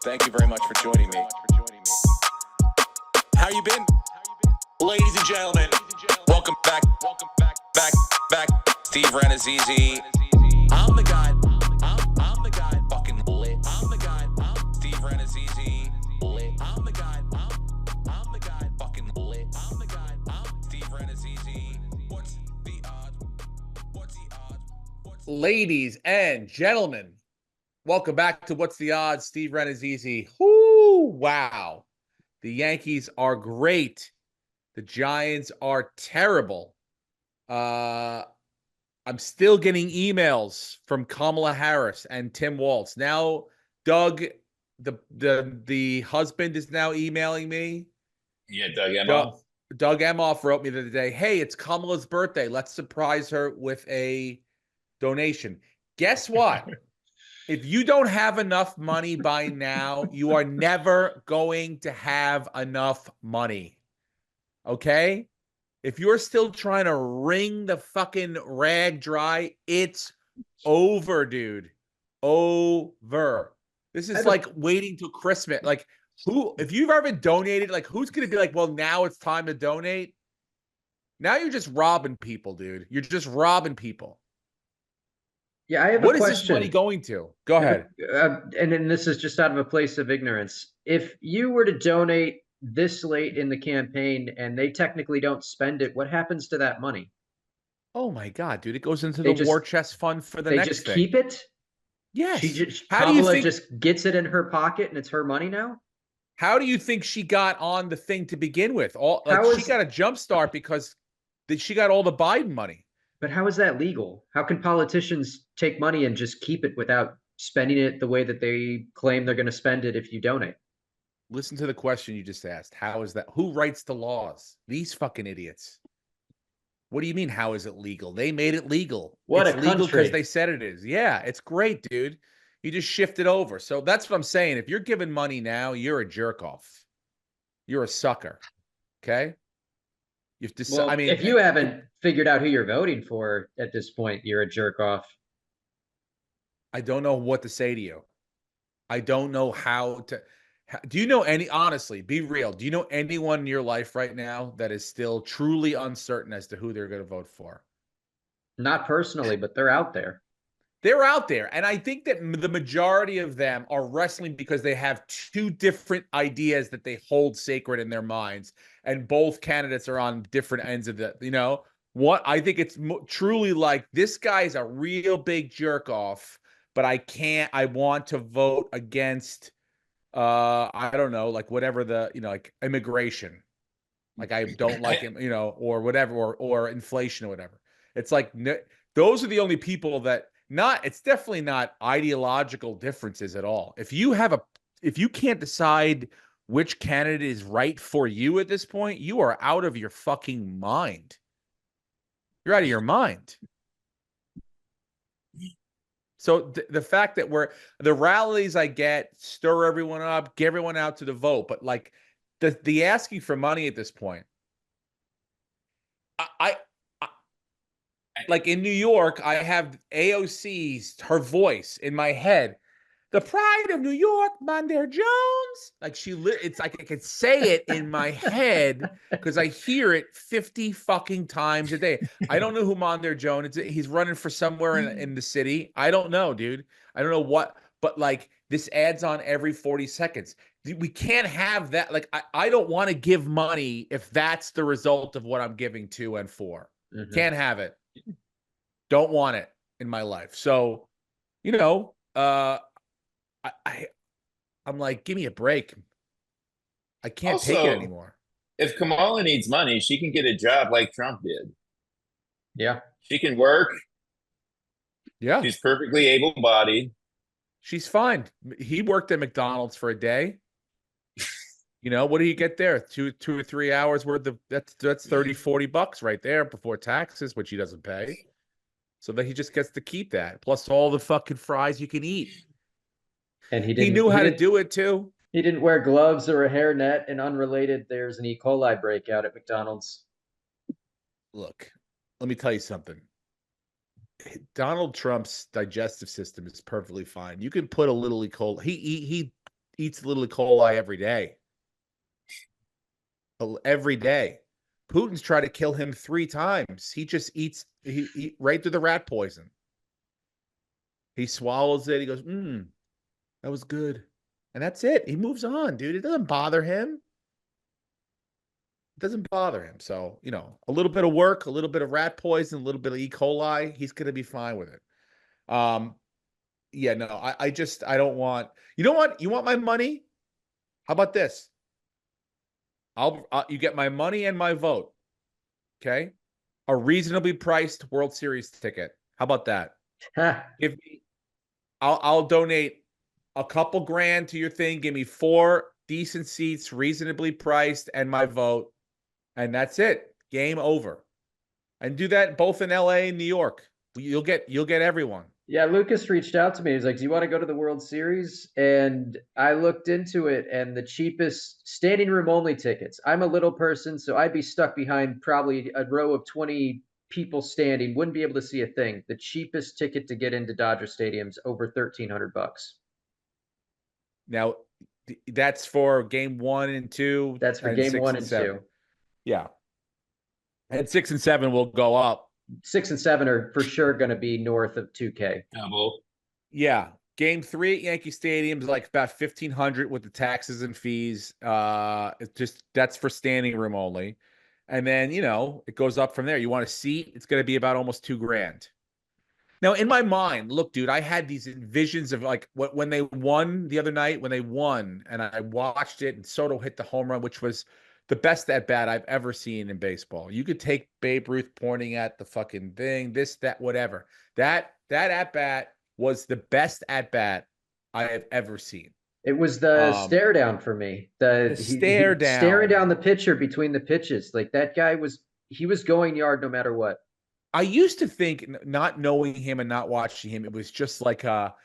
Thank you very much for joining me. How you been? Ladies and gentlemen, welcome back. Back. Steve Renazizi. I'm the guy. I'm the guy. Fucking lit. I'm the guy. Steve Renazizi. Lit. I'm the guy. I'm the guy. Fucking lit. I'm the guy. Steve Renazizi. What's the odds? What's the odds? Ladies and gentlemen, welcome back to What's the Odds? Steve Renazizi. Whoo, wow. The Yankees are great. The Giants are terrible. I'm still getting emails from Kamala Harris and Tim Walz. Now, Doug, the husband, is now emailing me. Yeah, Doug Emhoff. Doug Emhoff wrote me the other day, hey, it's Kamala's birthday. Let's surprise her with a donation. Guess what? If you don't have enough money by now, you are never going to have enough money. Okay? If you're still trying to wring the fucking rag dry, it's over, dude. Over. This is like waiting till Christmas. Like, if you've ever donated, like, who's going to be like, well, now it's time to donate? Now you're just robbing people, dude. You're just robbing people. Yeah, I have What a is question. this money going to? Go ahead. And then this is just out of a place of ignorance. If you were to donate this late in the campaign and they technically don't spend it, what happens to that money? Oh my God, dude! It goes into They the just- war chest fund for the They next just thing. keep it? Yes. How do you think just gets it in her pocket and it's her money now? How do you think she got on the thing to begin with? She got a jump start because she got all the Biden money. But how is that legal? How can politicians take money and just keep it without spending it the way that they claim they're going to spend it if you donate? Listen to the question you just asked. How is that? Who writes the laws? These fucking idiots. What do you mean, how is it legal? They made it legal. It's legal because they said it is. Yeah, it's great, dude. You just shift it over. So that's what I'm saying. If you're giving money now, you're a jerk off. You're a sucker. Okay? If you haven't figured out who you're voting for at this point, you're a jerk off. I don't know what to say to you. I don't know how to. Do you know honestly, be real. Do you know anyone in your life right now that is still truly uncertain as to who they're going to vote for? Not personally, but they're out there. They're out there. And I think that the majority of them are wrestling because they have two different ideas that they hold sacred in their minds. And both candidates are on different ends of the, what I think it's truly like, this guy's a real big jerk off, but I want to vote against, I don't know, like whatever like immigration. Like I don't like him, or whatever, or inflation or whatever. It's like, those are the only people that, it's definitely not ideological differences at all. If you can't decide which candidate is right for you at this point, you are out of your fucking mind. You're out of your mind. So the fact that the rallies I get stir everyone up, get everyone out to the vote, but like the asking for money at this point, I like in New York, I have AOC's, her voice in my head. The pride of New York, Mondaire Jones. Like it's like I could say it in my head because I hear it 50 fucking times a day. I don't know who Mondaire Jones is. He's running for somewhere in the city. I don't know, dude. I don't know what, but like this adds on every 40 seconds. We can't have that. Like I don't want to give money if that's the result of what I'm giving to and for. Mm-hmm. Can't have it. Don't want it in my life. So, I'm like, give me a break. I can't take it anymore. If Kamala needs money, she can get a job like Trump did. Yeah. She can work. Yeah. She's perfectly able-bodied. She's fine. He worked at McDonald's for a day. What do you get there? Two or 3 hours worth of that's $30-$40 right there before taxes, which he doesn't pay. So that he just gets to keep that, plus all the fucking fries you can eat. And he knew how to do it too. He didn't wear gloves or a hairnet, and unrelated, there's an E. coli breakout at McDonald's. Look, let me tell you something. Donald Trump's digestive system is perfectly fine. You can put a little E. coli. He eats a little E. coli every day. Every day. Putin's tried to kill him 3 times. He just eats he right through the rat poison. He swallows it. He goes, that was good. And that's it. He moves on, dude. It doesn't bother him. It doesn't bother him. So, a little bit of work, a little bit of rat poison, a little bit of E. coli, he's going to be fine with it. Yeah, no, I don't want, you know what? You want my money? How about this? You get my money and my vote. Okay. A reasonably priced World Series ticket. How about that? Give me, I'll donate a couple grand to your thing. Give me 4 decent seats, reasonably priced, and my vote. And that's it. Game over. And do that both in LA and New York. You'll get everyone. Yeah, Lucas reached out to me. He's like, "Do you want to go to the World Series?" And I looked into it, and the cheapest standing room only tickets. I'm a little person, so I'd be stuck behind probably a row of 20 people standing, wouldn't be able to see a thing. The cheapest ticket to get into Dodger Stadium's over $1,300. Now, that's for game 1 and 2. That's for and game 6 1 and and 7. 2. Yeah. And 6 and 7 will go up. 6 and 7 are for sure going to be north of 2K. Double. Yeah. Game 3 at Yankee Stadium is like about 1,500 with the taxes and fees. That's for standing room only. And then, it goes up from there. You want a seat? It's going to be about almost $2,000. Now, in my mind, look, dude, I had these visions of like when they won the other night, when they won, and I watched it, and Soto hit the home run, which was the best at bat I've ever seen in baseball. You could take Babe Ruth pointing at the fucking thing, this, that, whatever. That at bat was the best at bat I have ever seen. It was the stare down for me. The stare down, staring down the pitcher between the pitches. Like that guy was going yard no matter what. I used to think, not knowing him and not watching him, it was just like a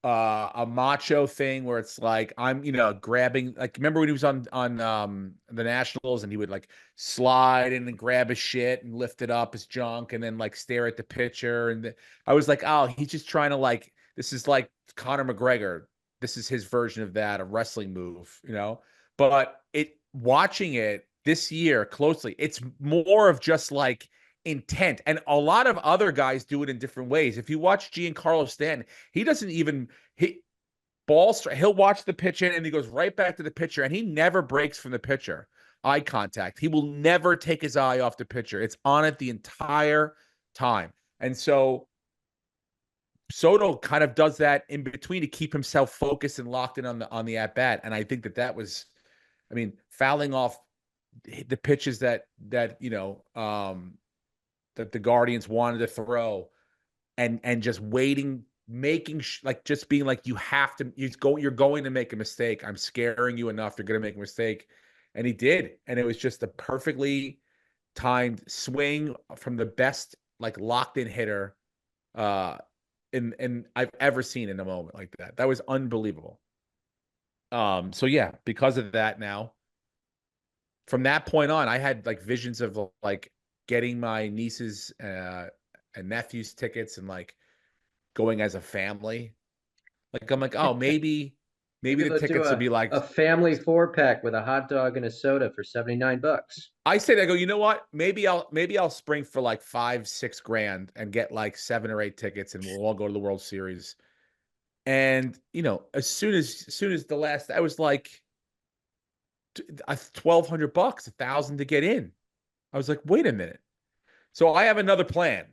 macho thing where it's like I'm, grabbing. Like, remember when he was on the Nationals and he would like slide in and grab his shit and lift it up, his junk, and then like stare at the pitcher. And I was like, oh, he's just trying to like, this is like Conor McGregor. This is his version of that, a wrestling move, But watching it this year closely, it's more of just like intent. And a lot of other guys do it in different ways. If you watch Giancarlo Stanton, he doesn't even he'll watch the pitch in and he goes right back to the pitcher and he never breaks from the pitcher. Eye contact. He will never take his eye off the pitcher. It's on it the entire time. And so Soto kind of does that in between to keep himself focused and locked in on the at bat. And I think that was, fouling off the pitches that the Guardians wanted to throw, and just waiting, making just being like, you're going to make a mistake. I'm scaring you enough. You're going to make a mistake. And he did. And it was just a perfectly timed swing from the best, like locked in hitter, in I've ever seen in a moment like that. That was unbelievable. So yeah, because of that, now from that point on, I had like visions of like getting my nieces and nephews tickets and like going as a family. Like I'm like, oh, maybe the tickets would be like a family 4-pack with a hot dog and a soda for $79. I said, I go, you know what? Maybe I'll spring for like $5-6 grand and get like 7 or 8 tickets and we'll all go to the World Series. And as soon as the last, I was like $1,200, $1,000 to get in. I was like, wait a minute. So I have another plan.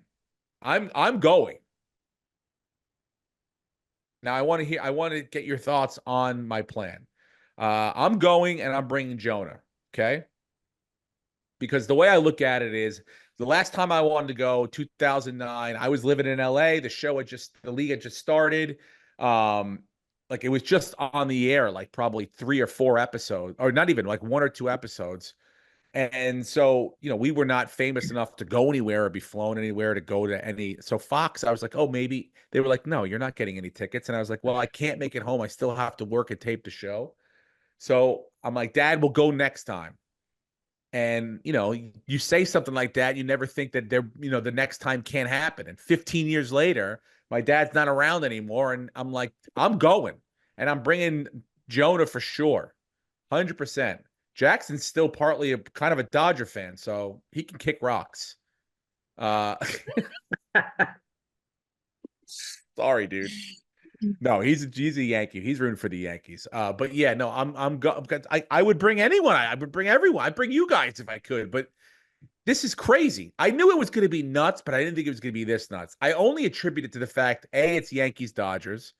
I'm going. Now I want to get your thoughts on my plan. I'm going and I'm bringing Jonah. Okay. Because the way I look at it is the last time I wanted to go, 2009, I was living in LA. The league had just started. Like it was just on the air, like probably 3 or 4 episodes, or not even like 1 or 2 episodes. And so, we were not famous enough to go anywhere or be flown anywhere to go to any. So Fox, I was like, oh, maybe they were like, no, you're not getting any tickets. And I was like, well, I can't make it home. I still have to work and tape the show. So I'm like, Dad, we'll go next time. And, you say something like that, you never think that the next time can't happen. And 15 years later, my dad's not around anymore. And I'm like, I'm going and I'm bringing Jonah for sure, 100%. Jackson's still partly a kind of a Dodger fan, so he can kick rocks. Sorry, dude. No, he's a Yankee. He's rooting for the Yankees. But yeah, no, I would bring anyone. I would bring everyone. I'd bring you guys if I could. But this is crazy. I knew it was going to be nuts, but I didn't think it was going to be this nuts. I only attribute it to the fact, A, it's Yankees Dodgers.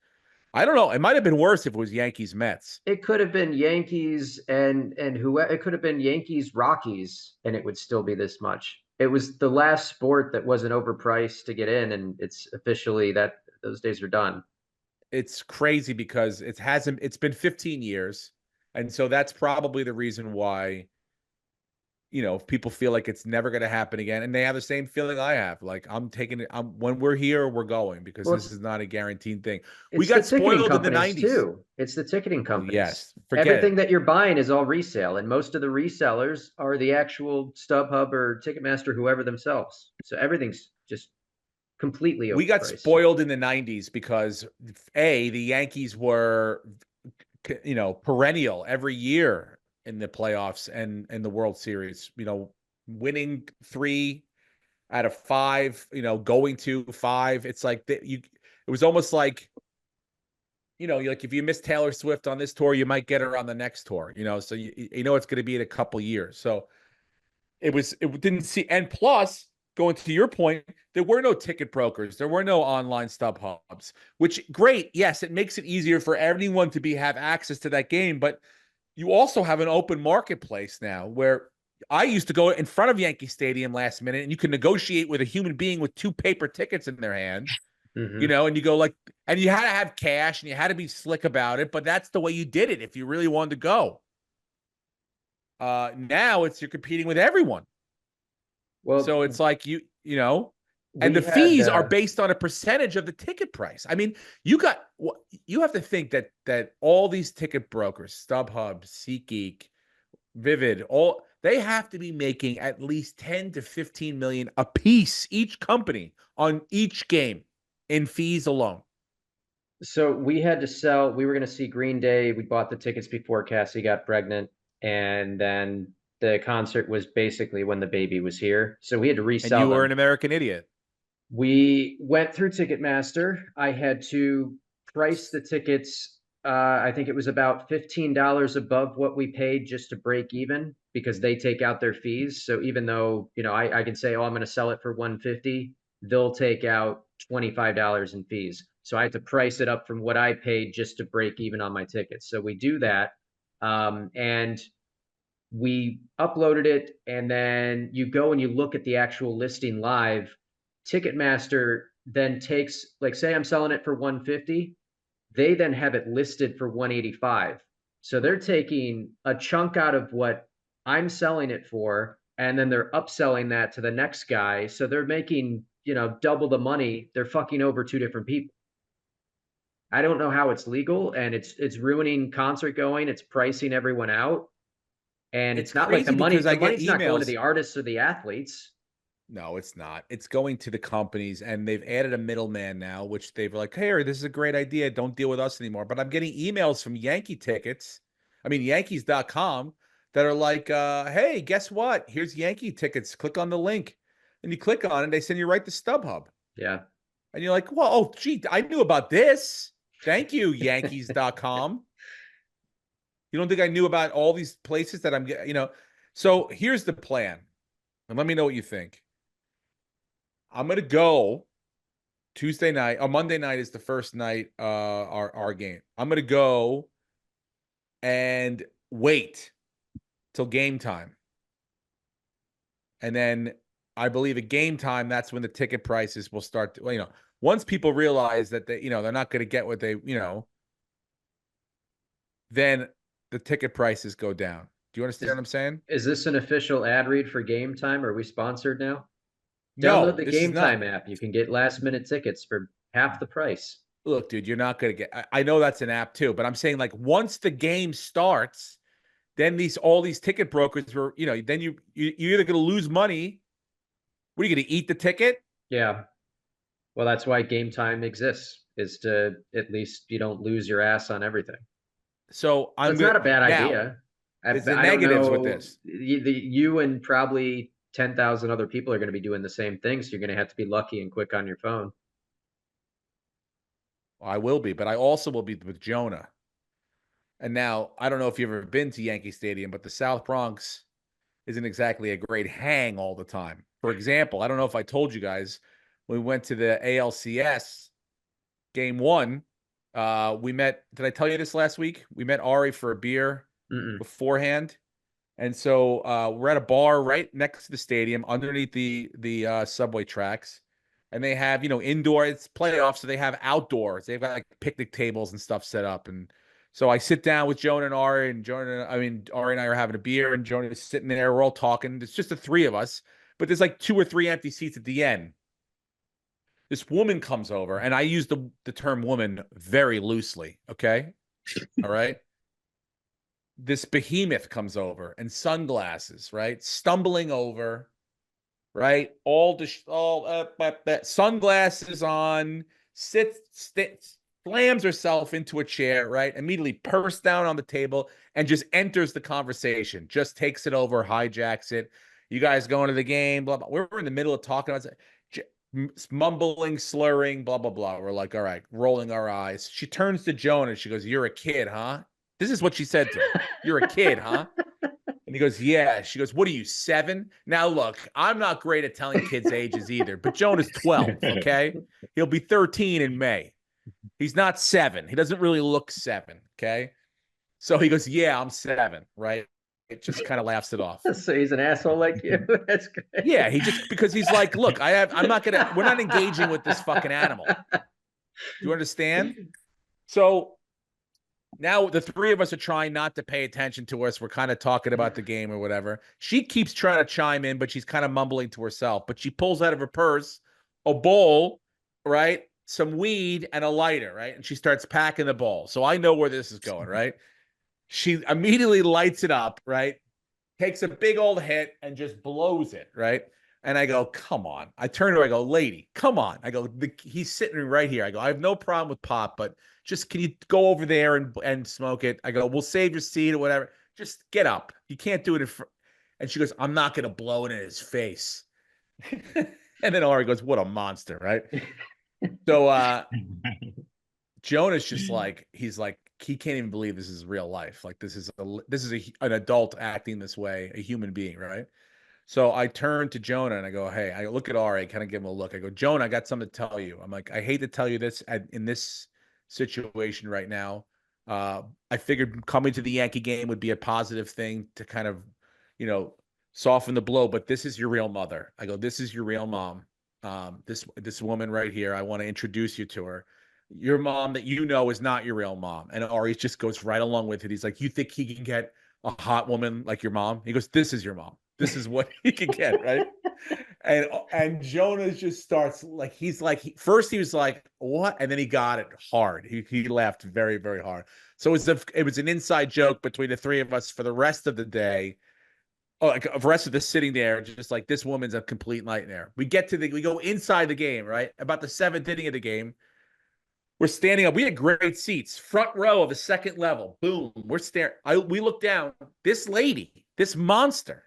I don't know. It might have been worse if it was Yankees Mets. It could have been Yankees and who it could have been Yankees Rockies, and it would still be this much. It was the last sport that wasn't overpriced to get in, and it's officially that those days are done. It's crazy because it's been 15 years. And so that's probably the reason why, people feel like it's never going to happen again. And they have the same feeling I have. Like I'm taking it. When we're here, we're going because Well, this is not a guaranteed thing. We It's the got ticketing spoiled in the companies 90s. too. It's the ticketing Well, companies. yes, forget Everything it. that you're buying is all resale, and most of the resellers are the actual StubHub or Ticketmaster, whoever themselves. So everything's just completely We got overpriced. spoiled in the 90s because the Yankees were, perennial every year in the playoffs and in the World Series, winning 3 out of 5, going to 5. It's like it was almost like, like if you miss Taylor Swift on this tour, you might get her on the next tour, so it's going to be in a couple years. So it didn't see, and plus, going to your point, there were no ticket brokers, there were no online stub hubs, which great. Yes, it makes it easier for everyone to have access to that game, but you also have an open marketplace now where I used to go in front of Yankee Stadium last minute and you can negotiate with a human being with 2 paper tickets in their hand, Mhm. and you go and you had to have cash and you had to be slick about it, but that's the way you did it if you really wanted to go. Now you're competing with everyone. Well, So it's like and we the had fees are based on a percentage of the ticket price. I mean, you have to think that all these ticket brokers, StubHub, SeatGeek, Vivid, they have to be making at least 10 to 15 million a piece, each company, on each game in fees alone. So we had to sell. We were going to see Green Day. We bought the tickets before Cassie got pregnant, and then the concert was basically when the baby was here. So we had to And resell you were them. an American idiot. We went through Ticketmaster. I had to price the tickets. I think it was about $15 above what we paid just to break even because they take out their fees. So even though, I can say, oh, I'm going to sell it for 150, they'll take out $25 in fees. So I had to price it up from what I paid just to break even on my tickets. So we do that. And we uploaded it, and then you go and you look at the actual listing live. Ticketmaster then takes, like, say I'm selling it for 150, they then have it listed for 185. So they're taking a chunk out of what I'm selling it for, and then they're upselling that to the next guy. So they're making, double the money. They're fucking over 2 different people. I don't know how it's legal, and it's ruining concert going. It's pricing everyone out. And It's it's not like crazy because I the get money's not going to emails. the artists or the athletes. No, it's not. It's going to the companies, and they've added a middleman now, which they've like, hey, this is a great idea. Don't deal with us anymore. But I'm getting emails from Yankees.com that are like, hey, guess what? Here's Yankee tickets. Click on the link. And you click on it, they send you right to StubHub. Yeah. And you're like, well, oh, gee, I knew about this. Thank you, Yankees.com. You don't think I knew about all these places that I'm, So here's the plan. And let me know what you think. I'm going to go Tuesday night. Monday night is the first night, our game. I'm going to go and wait till game time. And then I believe at game time, that's when the ticket prices will start to, once people realize that they're not going to get what they, then the ticket prices go down. Do you understand what I'm saying? Is this an official ad read for Game Time? Are we sponsored now? Download No, the this is Game Time not. app. You can get last minute tickets for half the price. Look, dude, you're not going to get, I know that's an app too, but I'm saying like once the game starts, then all these ticket brokers were, then you're either going to lose money. What are you going to eat the ticket? Yeah. Well, that's why Game Time exists, is to at least you don't lose your ass on everything. So I'm It's gonna not a bad now. idea. There's the I don't negatives with know. this. You and probably 10,000 other people are going to be doing the same thing. So you're going to have to be lucky and quick on your phone. I will be, but I also will be with Jonah. And now I don't know if you've ever been to Yankee Stadium, but the South Bronx isn't exactly a great hang all the time. For example, I don't know if I told you guys, when we went to the ALCS game one, we met, did I tell you this last week? We met Ari for a beer Mm-mm. beforehand. And so we're at a bar right next to the stadium, underneath the subway tracks, and they have indoor. It's playoffs, so they have outdoors. They've got like picnic tables and stuff set up. And so I sit down with Jonah and Ari, and Ari and I are having a beer, and Jonah is sitting there. We're all talking. It's just the three of us, but there's like 2 or 3 empty seats at the end. This woman comes over, and I use the term woman very loosely. Okay, all right. This behemoth comes over and sunglasses, right? Stumbling over, right? Sunglasses on, slams herself into a chair, right? Immediately purse down on the table and just enters the conversation, just takes it over, hijacks it. You guys going to the game, blah, blah. We're in the middle of talking about mumbling, slurring, blah, blah, blah. We're like, all right, rolling our eyes. She turns to Jonah and she goes, "You're a kid, huh?" This is what she said to him. "You're a kid, huh?" And he goes, "Yeah." She goes, "What are you, 7?" Now, look, I'm not great at telling kids' ages either, but Jonah's 12, okay? He'll be 13 in May. He's not 7. He doesn't really look 7, okay? So he goes, "Yeah, I'm 7," right? It just kind of laughs it off. So he's an asshole like you. That's great. Yeah, because he's like, "Look, we're not engaging with this fucking animal." Do you understand? So now the three of us are trying not to pay attention to us. We're kind of talking about the game or whatever. She keeps trying to chime in, but she's kind of mumbling to herself. But she pulls out of her purse a bowl, right? Some weed and a lighter, right? And she starts packing the bowl. So I know where this is going, right? She immediately lights it up, right? Takes a big old hit and just blows it, right? And I go, "Come on." I turn to her, I go, "Lady, come on." I go, "He's sitting right here." I go, "I have no problem with pot, but just can you go over there and smoke it?" I go, "We'll save your seat or whatever. Just get up. You can't do it in front." And she goes, "I'm not going to blow it in his face." And then Ari goes, "What a monster," right? So Jonah's just like, he's like, he can't even believe this is real life. Like this is an adult acting this way, a human being, right? So I turn to Jonah and I go, "Hey," I look at Ari, kind of give him a look. I go, "Jonah, I got something to tell you." I'm like, "I hate to tell you this in this situation right now. I figured coming to the Yankee game would be a positive thing to kind of, you know, soften the blow. But this is your real mother." I go, "This is your real mom. This woman right here. I want to introduce you to her. Your mom that you know is not your real mom." And Ari just goes right along with it. He's like, "You think he can get a hot woman like your mom?" He goes, "This is your mom. This is what he can get," right? And Jonas just starts like first he was like, "What?" And then he got it hard. He laughed very, very hard. So it was an inside joke between the three of us for the rest of the day. Oh, like the rest of the sitting there, just like, this woman's a complete nightmare. We go inside the game, right? About the 7th inning of the game. We're standing up. We had great seats, front row of the second level. Boom. We're staring. We look down. This lady, this monster,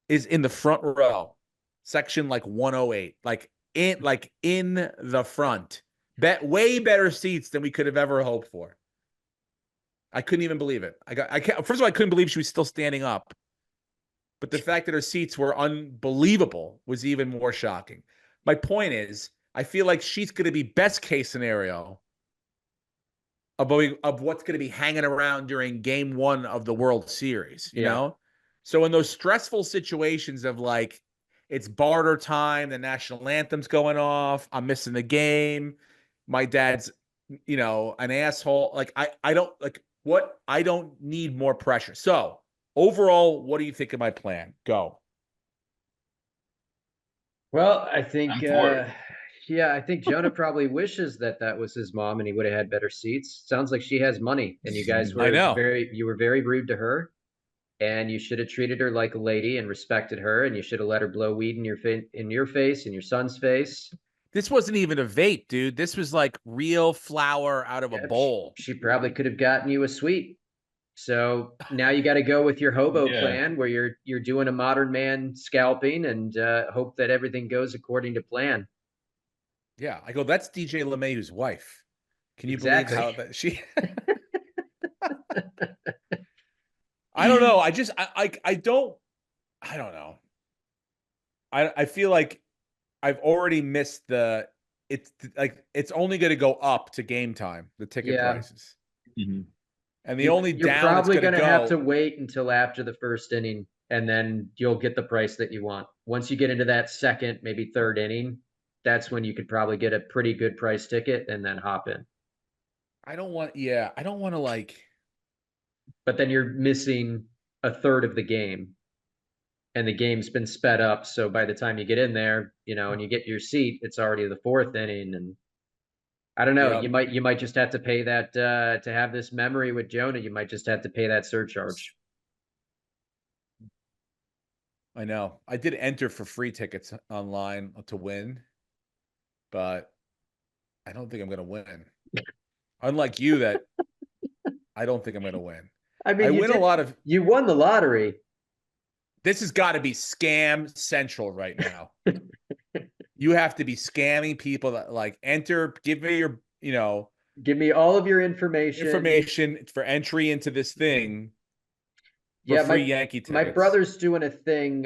is in the front row, section like 108, like in the front. Way better seats than we could have ever hoped for. I couldn't even believe it. First of all, I couldn't believe she was still standing up. But the fact that her seats were unbelievable was even more shocking. My point is, I feel like she's going to be best case scenario of what's going to be hanging around during game 1 of the World Series, you know? So in those stressful situations of like, it's barter time, the national anthem's going off, I'm missing the game, my dad's, an asshole. Like, I don't need more pressure. So overall, what do you think of my plan? Go. Well, I think, I'm for it. I think Jonah probably wishes that was his mom and he would have had better seats. Sounds like she has money, and you guys I know. you were very rude to her, and you should have treated her like a lady and respected her, and you should have let her blow weed in your face, in your son's face. This wasn't even a vape, dude. This was like real flour out of a Yeah, bowl. she probably could have gotten you a suite. So now you got to go with your hobo Yeah. plan where you're doing a modern man scalping and hope that everything goes according to plan. Yeah, I go, that's DJ LeMahieu's wife. Can you believe Exactly. how that she I don't know. I just I don't know. I feel like I've already missed it's like it's only going to go up to game time, the ticket Yeah. prices. Mhm. And the only You're down it's probably going going to have to go. wait until after the first inning, and then you'll get the price that you want. Once you get into that second, maybe third inning, that's when you could probably get a pretty good price ticket and then hop in. I don't want to like But then you're missing a third of the game, and the game's been sped up. So by the time you get in there, and you get your seat, it's already the fourth inning, and I don't know. Yeah. You might just have to pay that to have this memory with Jonah. You might just have to pay that surcharge. I know. I did enter for free tickets online to win, but I don't think I'm going to win. Unlike you that I don't think I'm going to win. I mean, I win a lot of you won the lottery. This has got to be scam central right now. You have to be scamming people that like enter, give me your, Give me all of your information for entry into this thing for Yeah, free Yankee tickets. my brother's doing a thing.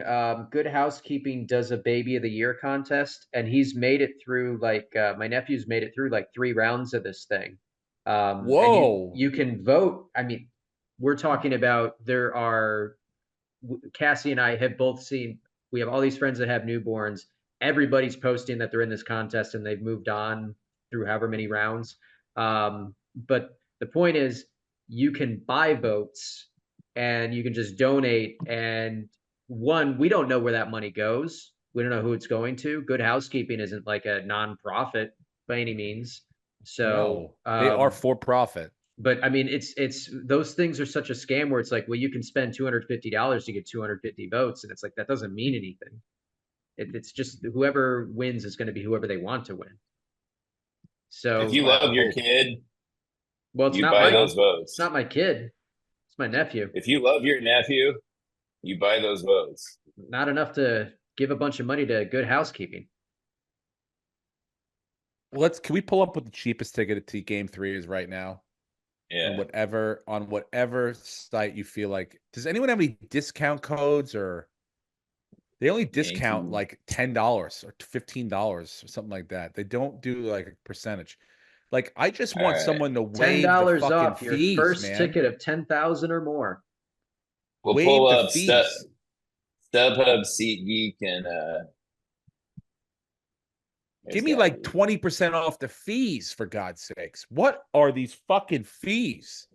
Good Housekeeping does a Baby of the Year contest, and he's made it through my nephew's made it through like 3 rounds of this thing. And Whoa. you can vote. I mean, we're talking about Cassie and I have both seen. We have all these friends that have newborns. Everybody's posting that they're in this contest and they've moved on through however many rounds. But the point is, you can buy votes and you can just donate. And we don't know where that money goes. We don't know who it's going to. Good Housekeeping isn't like a nonprofit by any means. So No, they are for profit. but I mean, it's those things are such a scam where it's like, well, you can spend $250 to get 250 votes, and it's like that doesn't mean anything. It's just whoever wins is going to be whoever they want to win. So If you love your kid, well, it's you not buy my those votes. it's not my kid, it's my nephew. If you love your nephew, you buy those votes. Not enough to give a bunch of money to Good Housekeeping. Can we pull up what the cheapest ticket to game 3 is right now? Yeah. On whatever site you feel like. Does anyone have any discount codes, or they only discount Yankee. like $10 or $15 or something like that? They don't do like a percentage. Like I just want right. someone to waive the $10 fucking off fees, your first man. ticket of 10,000 or more. We'll Waive pull the up fees. StubHub, SeatGeek, and Give me like 20% off the fees, for God's sakes. What are these fucking fees?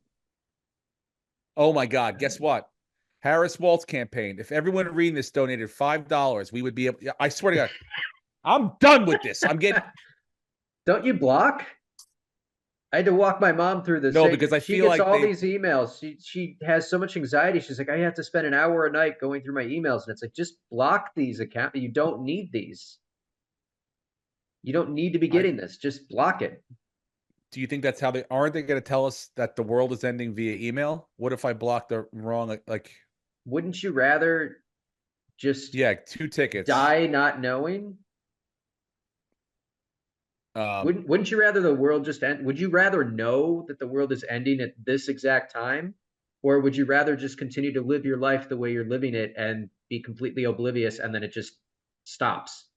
Oh my God. Guess what? Harris Waltz campaign. If everyone reading this donated $5, we would be able, I swear to God, I'm done with this. I'm getting. Don't you block? I had to walk my mom through this. No, because I she feel gets like all these emails. She has so much anxiety. She's like, I have to spend an hour a night going through my emails, and it's like, just block these accounts. You don't need these. You don't need to be getting this. Just block it. Do you think that's how aren't they going to tell us that the world is ending via email? What if I block the wrong, like? Wouldn't you rather just 2 tickets die not knowing? Wouldn't you rather the world just end? Would you rather know that the world is ending at this exact time? Or would you rather just continue to live your life the way you're living it and be completely oblivious and then it just stops?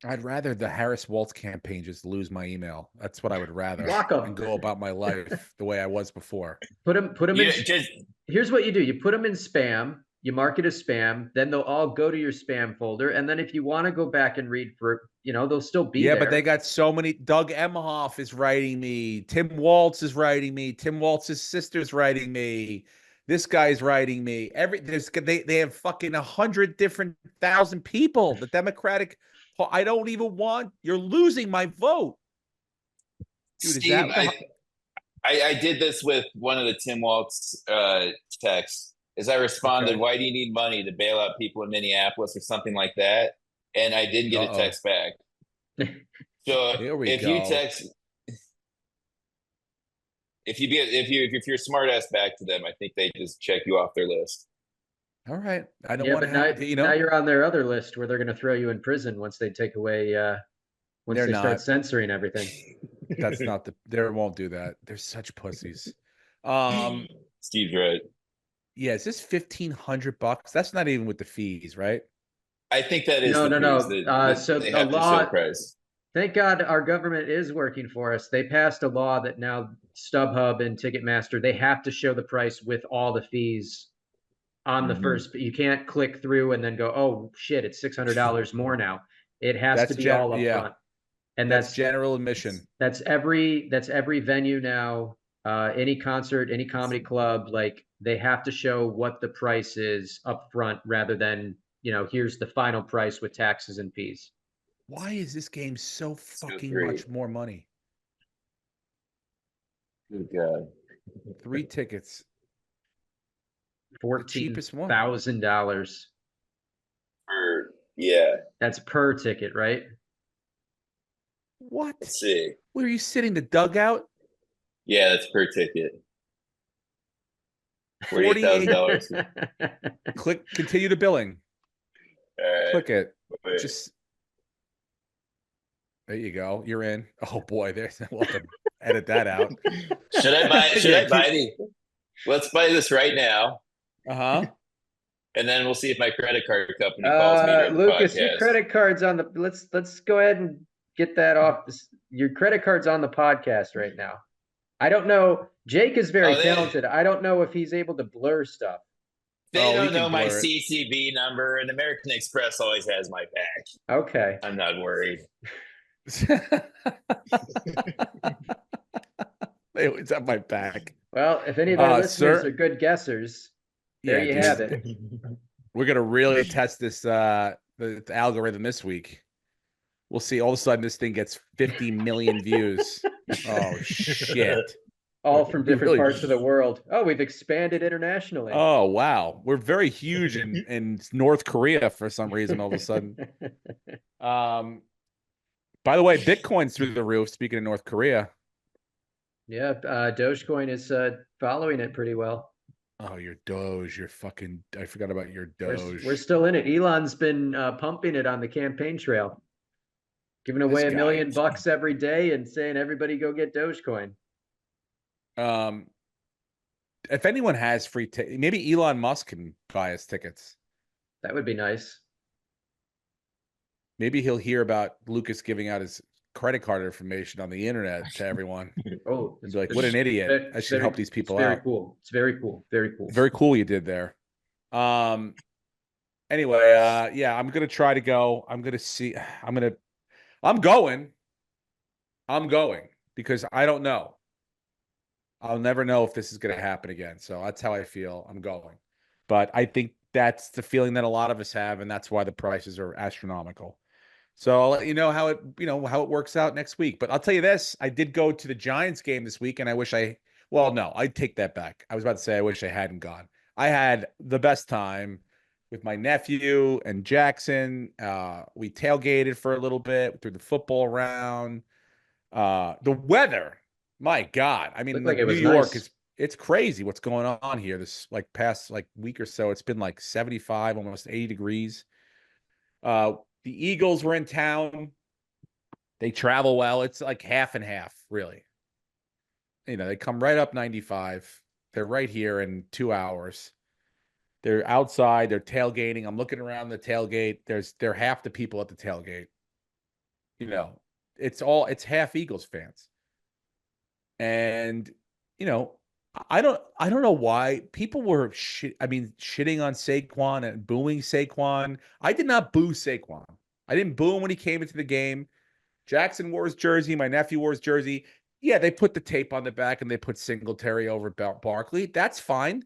I'd rather the Harris Waltz campaign just lose my email. That's what I would rather. Block 'em. And go about my life the way I was before. Put them in. just Here's what you do: you put them in spam. You mark it as spam. Then they'll all go to your spam folder. And then if you want to go back and read they'll still be there. Yeah, but they got so many. Doug Emhoff is writing me. Tim Waltz is writing me. Tim Waltz's sister's writing me. This guy's writing me. They have fucking 100 different thousand people. The Democratic. I don't even want. You're losing my vote, dude. Steve, Is that I did this with one of the Tim Waltz texts. As I responded, Okay. why do you need money to bail out people in Minneapolis or something like that? And I didn't get a text back. So Here we if you go. text, if you're smart ass back to them, I think they just check you off their list. All right. I don't Yeah, want to but now, have, you now know, you're on their other list where they're going to throw you in prison once they take away, once they're they start not. censoring everything. That's not they won't do that. They're such pussies. Steve's right. Yeah, is this $1,500? That's not even with the fees, right? I think that is No, the no, fees. no. So They a have to show the law, price. thank God our government is working for us. They passed a law that now StubHub and Ticketmaster, they have to show the price with all the fees on the first. You can't click through and then go, oh shit, it's $600 more now. It has to be all up Yeah, front. And that's general admission. that's every venue now, any concert, any comedy club, like they have to show what the price is up front rather than, here's the final price with taxes and fees. Why is this game so fucking 3. much more money? Good God. 3 tickets. The cheapest one. $14,000. Yeah. That's per ticket, right? What? Let's see. Where are you sitting? The dugout? Yeah, that's per ticket. $48. $48,000. Click continue to billing. All right. Click it. Wait. Just there you go. You're in. Oh boy, we'll have to edit that out. Should I buy? Should Yeah, I buy the? Let's buy this right now, Uh-huh. and then we'll see if my credit card company calls me during the Lucas, podcast. your credit card's on the. Let's go ahead and get that off. Your credit card's on the podcast right now. I don't know. Jake is very talented. I don't know if he's able to blur stuff. They don't know my CCV number, and American Express always has my back. Okay. I'm not worried. They always have my back. Well, if any of our listeners are good guessers, there you have it. We're gonna really test this the algorithm this week. We'll see. All of a sudden, this thing gets 50 million views. Oh shit! All from different parts of the world. Oh, we've expanded internationally. Oh wow, we're very huge in North Korea for some reason. All of a sudden. By the way, Bitcoin's through the roof. Speaking of North Korea. Yeah, Dogecoin is following it pretty well. Oh, your Doge, your fucking, I forgot about your Doge. We're still in it. Elon's been pumping it on the campaign trail, giving away $1 million every day and saying everybody go get Dogecoin. If anyone has free tickets, maybe Elon Musk can buy us tickets. That would be nice. Maybe he'll hear about Lucas giving out his credit card information on the internet to everyone. Oh, and be like, what an idiot. I should help these people out. Very cool. It's very cool. Very cool. Very cool you did there. Anyway, yeah, I'm going to try to go. I'm going because I don't know. I'll never know if this is going to happen again. So that's how I feel. I'm going. But I think that's the feeling that a lot of us have, and that's why the prices are astronomical. So I'll let you know how it works out next week. But I'll tell you this, I did go to the Giants game this week, and I wish no, I take that back. I was about to say I wish I hadn't gone. I had the best time with my nephew and Jackson. We tailgated for a little bit, we threw the football around. The weather, my God. I mean, like New York it's crazy what's going on here. This past week or so, it's been 75, almost 80 degrees. The Eagles were in town. They travel well. It's half and half, really. They come right up 95. They're right here in 2 hours. They're outside. They're tailgating. I'm looking around the tailgate. They're half the people at the tailgate. It's half Eagles fans. And, I don't know why people were shitting on Saquon and booing Saquon. I did not boo Saquon. I didn't boo him when he came into the game. Jackson wore his jersey. My nephew wore his jersey. Yeah, they put the tape on the back and they put Singletary over Barkley. That's fine.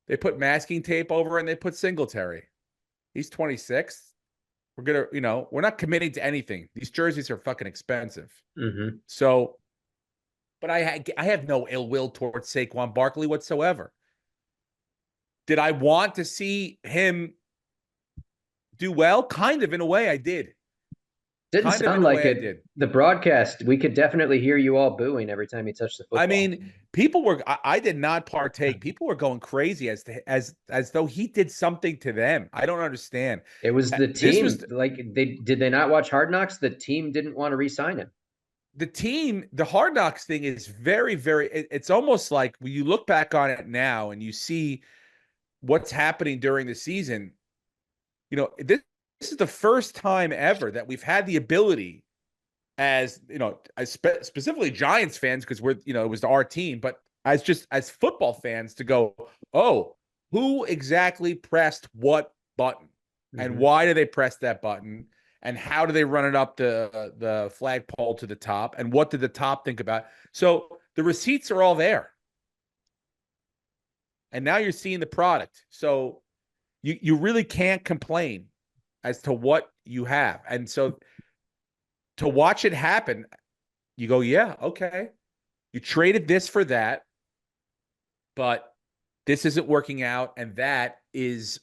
They put masking tape over and they put Singletary. He's 26. We're not committing to anything. These jerseys are fucking expensive. Mm-hmm. So, but I have no ill will towards Saquon Barkley whatsoever. Did I want to see him do well? Kind of, in a way, I did. Didn't Kind of in sound a like way I it. did. The broadcast, we could definitely hear you all booing every time you touch the football. I mean, people were. I did not partake. People were going crazy as though he did something to them. I don't understand. It was the This team. was Like did they not watch Hard Knocks? The team didn't want to re-sign him. the team. The Hard Knocks thing is very, very. It's almost like when you look back on it now and you see what's happening during the season. You know, this is the first time ever that we've had the ability, as you know, specifically Giants fans, because we're, it was our team, but as football fans to go, oh, who exactly pressed what button and why do they press that button and how do they run it up the flagpole to the top and what did the top think about it? So the receipts are all there. And now you're seeing the product. So you really can't complain as to what you have. And so to watch it happen, you go, yeah, okay. You traded this for that, but this isn't working out. And that is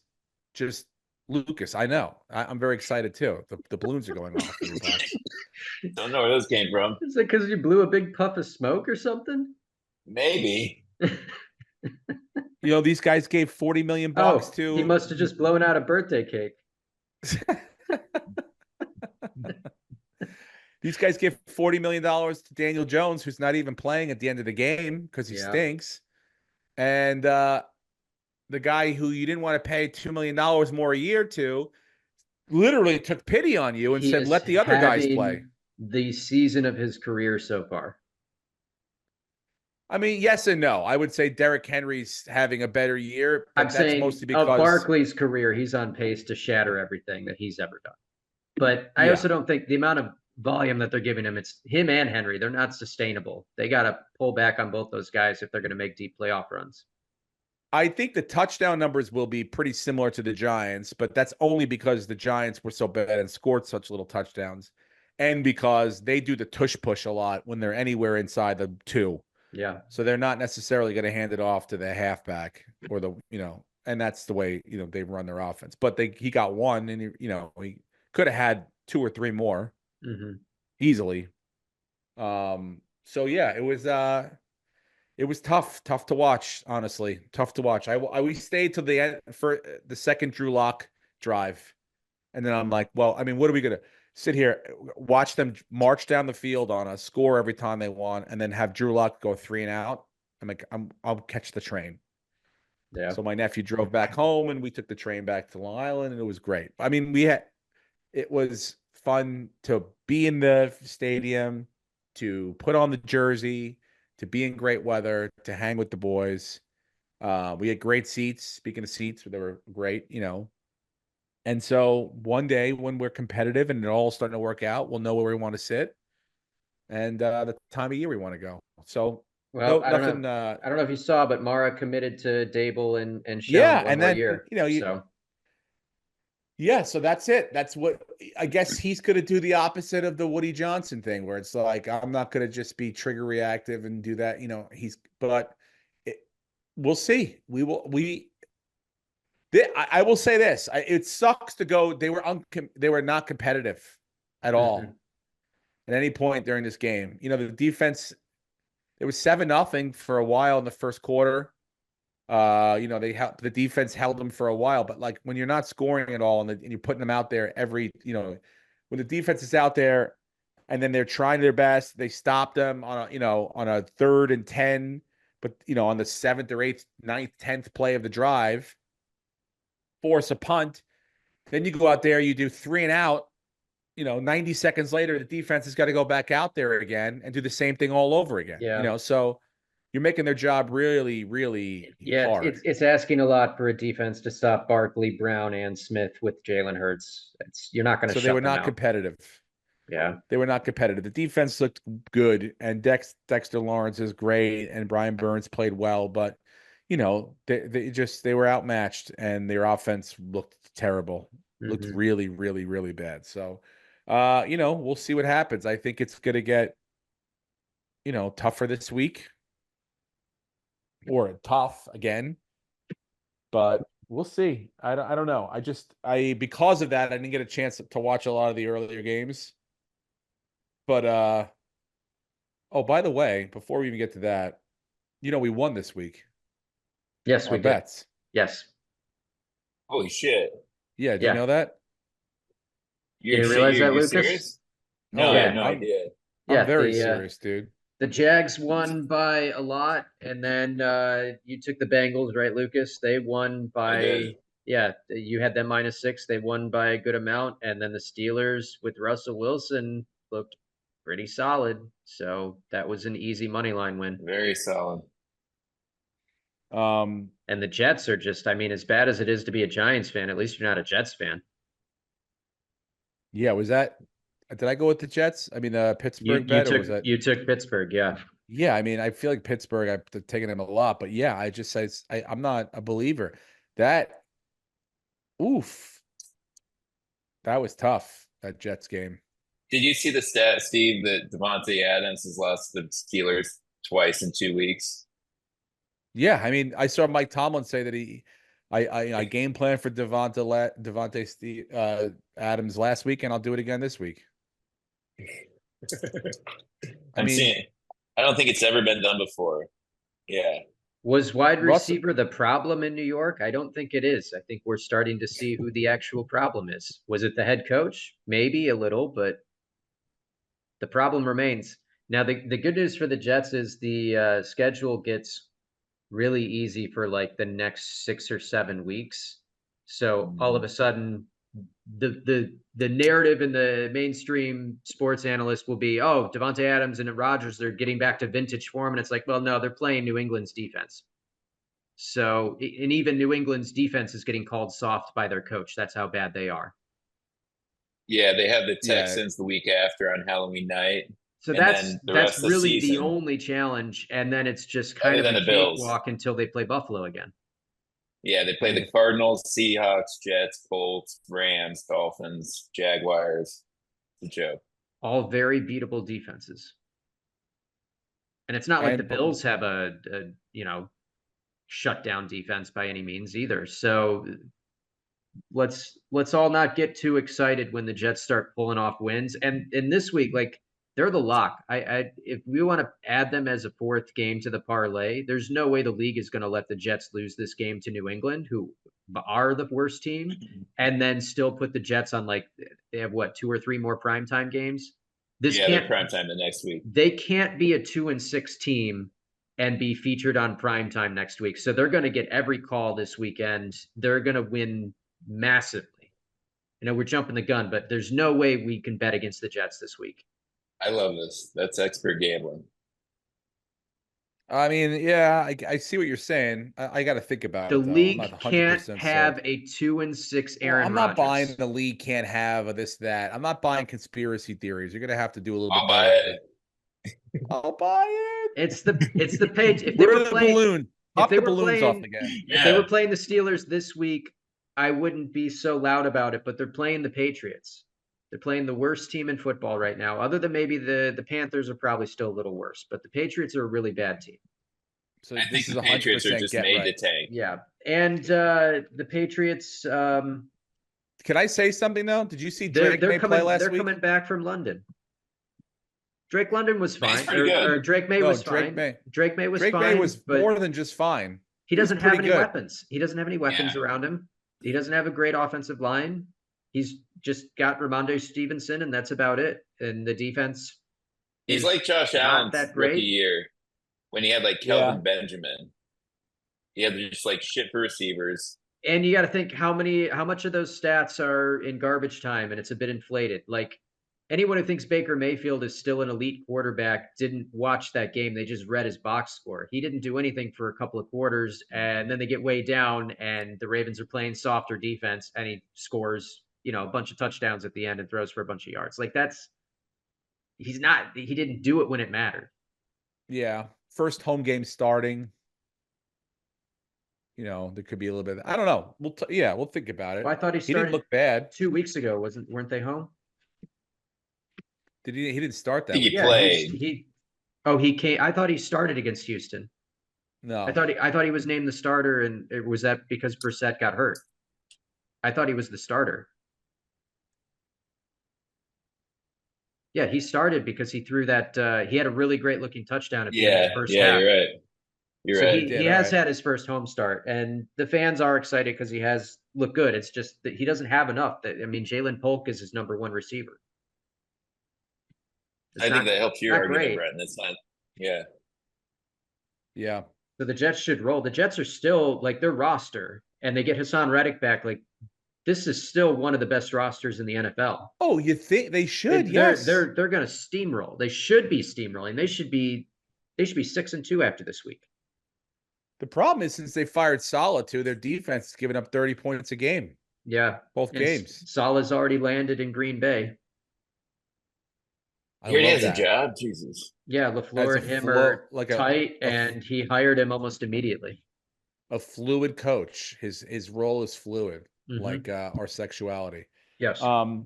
just Lucas. I know. I'm very excited too. The balloons are going off in your box. Don't know where those came from. Is it because you blew a big puff of smoke or something? Maybe. These guys gave $40 million Oh, to. he must have just blown out a birthday cake. These guys give $40 million to Daniel Jones, who's not even playing at the end of the game because he stinks. And the guy who you didn't want to pay $2 million more a year to literally took pity on you and said, let the other guys play. The season of his career so far. I mean, yes and no. I would say Derrick Henry's having a better year, but I'm saying mostly because of Barkley's career, he's on pace to shatter everything that he's ever done. But I also don't think the amount of volume that they're giving him, it's him and Henry, they're not sustainable. They got to pull back on both those guys if they're going to make deep playoff runs. I think the touchdown numbers will be pretty similar to the Giants, but that's only because the Giants were so bad and scored such little touchdowns, and because they do the tush push a lot when they're anywhere inside the two. Yeah. So they're not necessarily going to hand it off to the halfback or and that's the way, they run their offense. But he got one and, he could have had 2 or 3 more easily. So yeah, it was tough to watch, honestly, tough to watch. We stayed till the end for the second Drew Lock drive. And then I'm like, well, I mean, what are we going to sit here, watch them march down the field on us, score every time they want, and then have Drew Lock go 3 and out? I'm like, I'll catch the train. Yeah. So my nephew drove back home and we took the train back to Long Island and it was great. I mean, it was fun to be in the stadium, to put on the jersey, to be in great weather, to hang with the boys. We had great seats. Speaking of seats, they were great, And so one day when we're competitive and it all starting to work out, we'll know where we want to sit and the time of year we want to go. So well, I nothing. don't know. I don't know if you saw, but Mara committed to Dable and Schoen Yeah, one and more then year. Yeah, so that's it. That's what I guess he's going to do, the opposite of the Woody Johnson thing, where it's like, I'm not going to just be trigger reactive and do that. We'll see. I will say this. It sucks to go. They were not competitive at all at any point during this game. The defense, it was 7-0 for a while in the first quarter. The defense held them for a while, but like when you're not scoring at all and you're putting them out there when the defense is out there and then they're trying their best, they stop them on a 3rd and 10, but on the 7th or 8th, 9th, 10th play of the drive, force a punt. Then you go out there, you do 3 and out, 90 seconds later, the defense has got to go back out there again and do the same thing all over again. Yeah. So you're making their job really, really hard. It's asking a lot for a defense to stop Barkley, Brown, and Smith with Jalen Hurts. You're not going to. So they were not competitive. Yeah, they were not competitive. The defense looked good, and Dexter Lawrence is great, and Brian Burns played well, but they were outmatched, and their offense looked terrible. Looked really, really, really bad. So, we'll see what happens. I think it's going to get, tougher this week. Or tough again, but we'll see. I don't know. Because of that, I didn't get a chance to watch a lot of the earlier games. But oh, by the way, before we even get to that, we won this week. Yes, Our we did. bets. Yes. Holy shit! Yeah, do you Yeah. know that? You're didn't realize that, you're Lucas? serious? No, Oh, I had Yeah. no idea. I'm Yeah, very the serious, dude. the Jags won by a lot, and then you took the Bengals, right, Lucas? They won I did. by you had them -6. They won by a good amount, and then the Steelers with Russell Wilson looked pretty solid. So that was an easy money line win. Very solid. And the Jets are just, I mean, as bad as it is to be a Giants fan, at least you're not a Jets fan. Yeah, did I go with the Jets? I mean, Pittsburgh You bet, or took was that? you took Pittsburgh, yeah. Yeah, I mean, I feel like Pittsburgh, I've taken them a lot, but yeah, I'm not a believer. That, oof, that was tough, that Jets game. Did you see the stat, Steve, that Devontae Adams has lost the Steelers twice in 2 weeks? Yeah, I mean, I saw Mike Tomlin say that I game plan for Devontae Adams last week, and I'll do it again this week. I mean, I don't think it's ever been done before. Yeah. Was wide Russell- receiver the problem in New York? I don't think it is. I think we're starting to see who the actual problem is. Was it the head coach? Maybe a little, but the problem remains. Now, the good news for the Jets is the schedule gets really easy for like the next 6 or 7 weeks. So all of a sudden, the narrative in the mainstream sports analyst will be, oh, Devontae Adams and Rodgers, they're getting back to vintage form. And it's like, well, no, they're playing New England's defense. So, and even New England's defense is getting called soft by their coach. That's how bad they are. Yeah, they have the Yeah. Texans the week after on Halloween night. So And then the that's rest of the really the season- only challenge. And then it's just kind Other of than a the Bills. cakewalk until they play Buffalo again. Yeah, they play the Cardinals, Seahawks, Jets, Colts, Rams, Dolphins, Jaguars. It's a joke. All very beatable defenses. And it's not like the And- Bills have a shutdown defense by any means either. So let's all not get too excited when the Jets start pulling off wins. And in this week, like, they're the lock. If we want to add them as a fourth game to the parlay, there's no way the league is going to let the Jets lose this game to New England, who are the worst team, and then still put the Jets on, like, they have what, 2 or 3 more primetime games. This Yeah, can't they're primetime the next week. They can't be a 2-6 team and be featured on primetime next week. So they're going to get every call this weekend. They're going to win massively. We're jumping the gun, but there's no way we can bet against the Jets this week. I love this. That's expert gambling. I mean, yeah, I see what you're saying. I got to think about The it, though. I'm league not can't 100% have sold. a 2-6 Well, Aaron I'm not buying Rodgers. the league can't have a this, that. I'm not buying conspiracy theories. You're going to have to do a little I'll bit buy better. it. I'll buy it. It's the page. If they Where were the playing, balloon? if Pop they the were balloons off playing, again. if they were playing the Steelers this week, I wouldn't be so loud about it. But they're playing the Patriots. They're playing the worst team in football right now. Other than maybe the Panthers are probably still a little worse, but the Patriots are a really bad team. So I this think is the Patriots are 100% just get made right. to tank. Yeah, and the Patriots. Can I say something though? Did you see They're Drake May coming. play last They're week? coming back from London. Drake London was May's fine, pretty good. or Drake May No, was Drake fine. May. Drake May was Drake fine. May was but more than just fine. he was doesn't have pretty any good. weapons. He doesn't have any weapons around him. He doesn't have a great offensive line. He's just got Ramondre Stevenson, and that's about it. And the defense He's is like Josh not Allen's that great. rookie year when he had like Kelvin Benjamin. He had just like shit for receivers. And you got to think how much of those stats are in garbage time, and it's a bit inflated. Like, anyone who thinks Baker Mayfield is still an elite quarterback didn't watch that game. They just read his box score. He didn't do anything for a couple of quarters, and then they get way down, and the Ravens are playing softer defense, and he scores, a bunch of touchdowns at the end and throws for a bunch of yards. Like, he didn't do it when it mattered. Yeah. First home game starting. There could be a little bit. I don't know. We'll think about it. Well, I thought he He didn't started look bad. 2 weeks ago. Weren't they home? Did he? He didn't start that. I think week. he played. He came. I thought he started against Houston. No. I thought he was named the starter, and was that because Brissett got hurt? I thought he was the starter. Yeah, he started because he threw that. He had a really great looking touchdown at the end of the Yeah, first yeah, half. you're right. You're So right. He he did, all has right. had his first home start, and the fans are excited because he has looked good. It's just that he doesn't have enough. I mean, Jalen Polk is his number one receiver. It's I think that helps your not argument, great. Brett. That's not. Yeah, Yeah. So the Jets should roll. The Jets are still like their roster, and they get Hassan Reddick back. Like this is still one of the best rosters in the NFL. Oh, you think they should? They're Yes. they're going to steamroll. They should be steamrolling. They should be 6-2 after this week. The problem is since they fired Saleh too, their defense is giving up 30 points a game, Yeah, both and games. Salah's already landed in Green Bay. I he already love has a that. job. Jesus. Yeah, As LaFleur a and him flow, are like tight, and he hired him almost immediately. a fluid coach. His role is fluid, Mhm. like our sexuality. Yes. And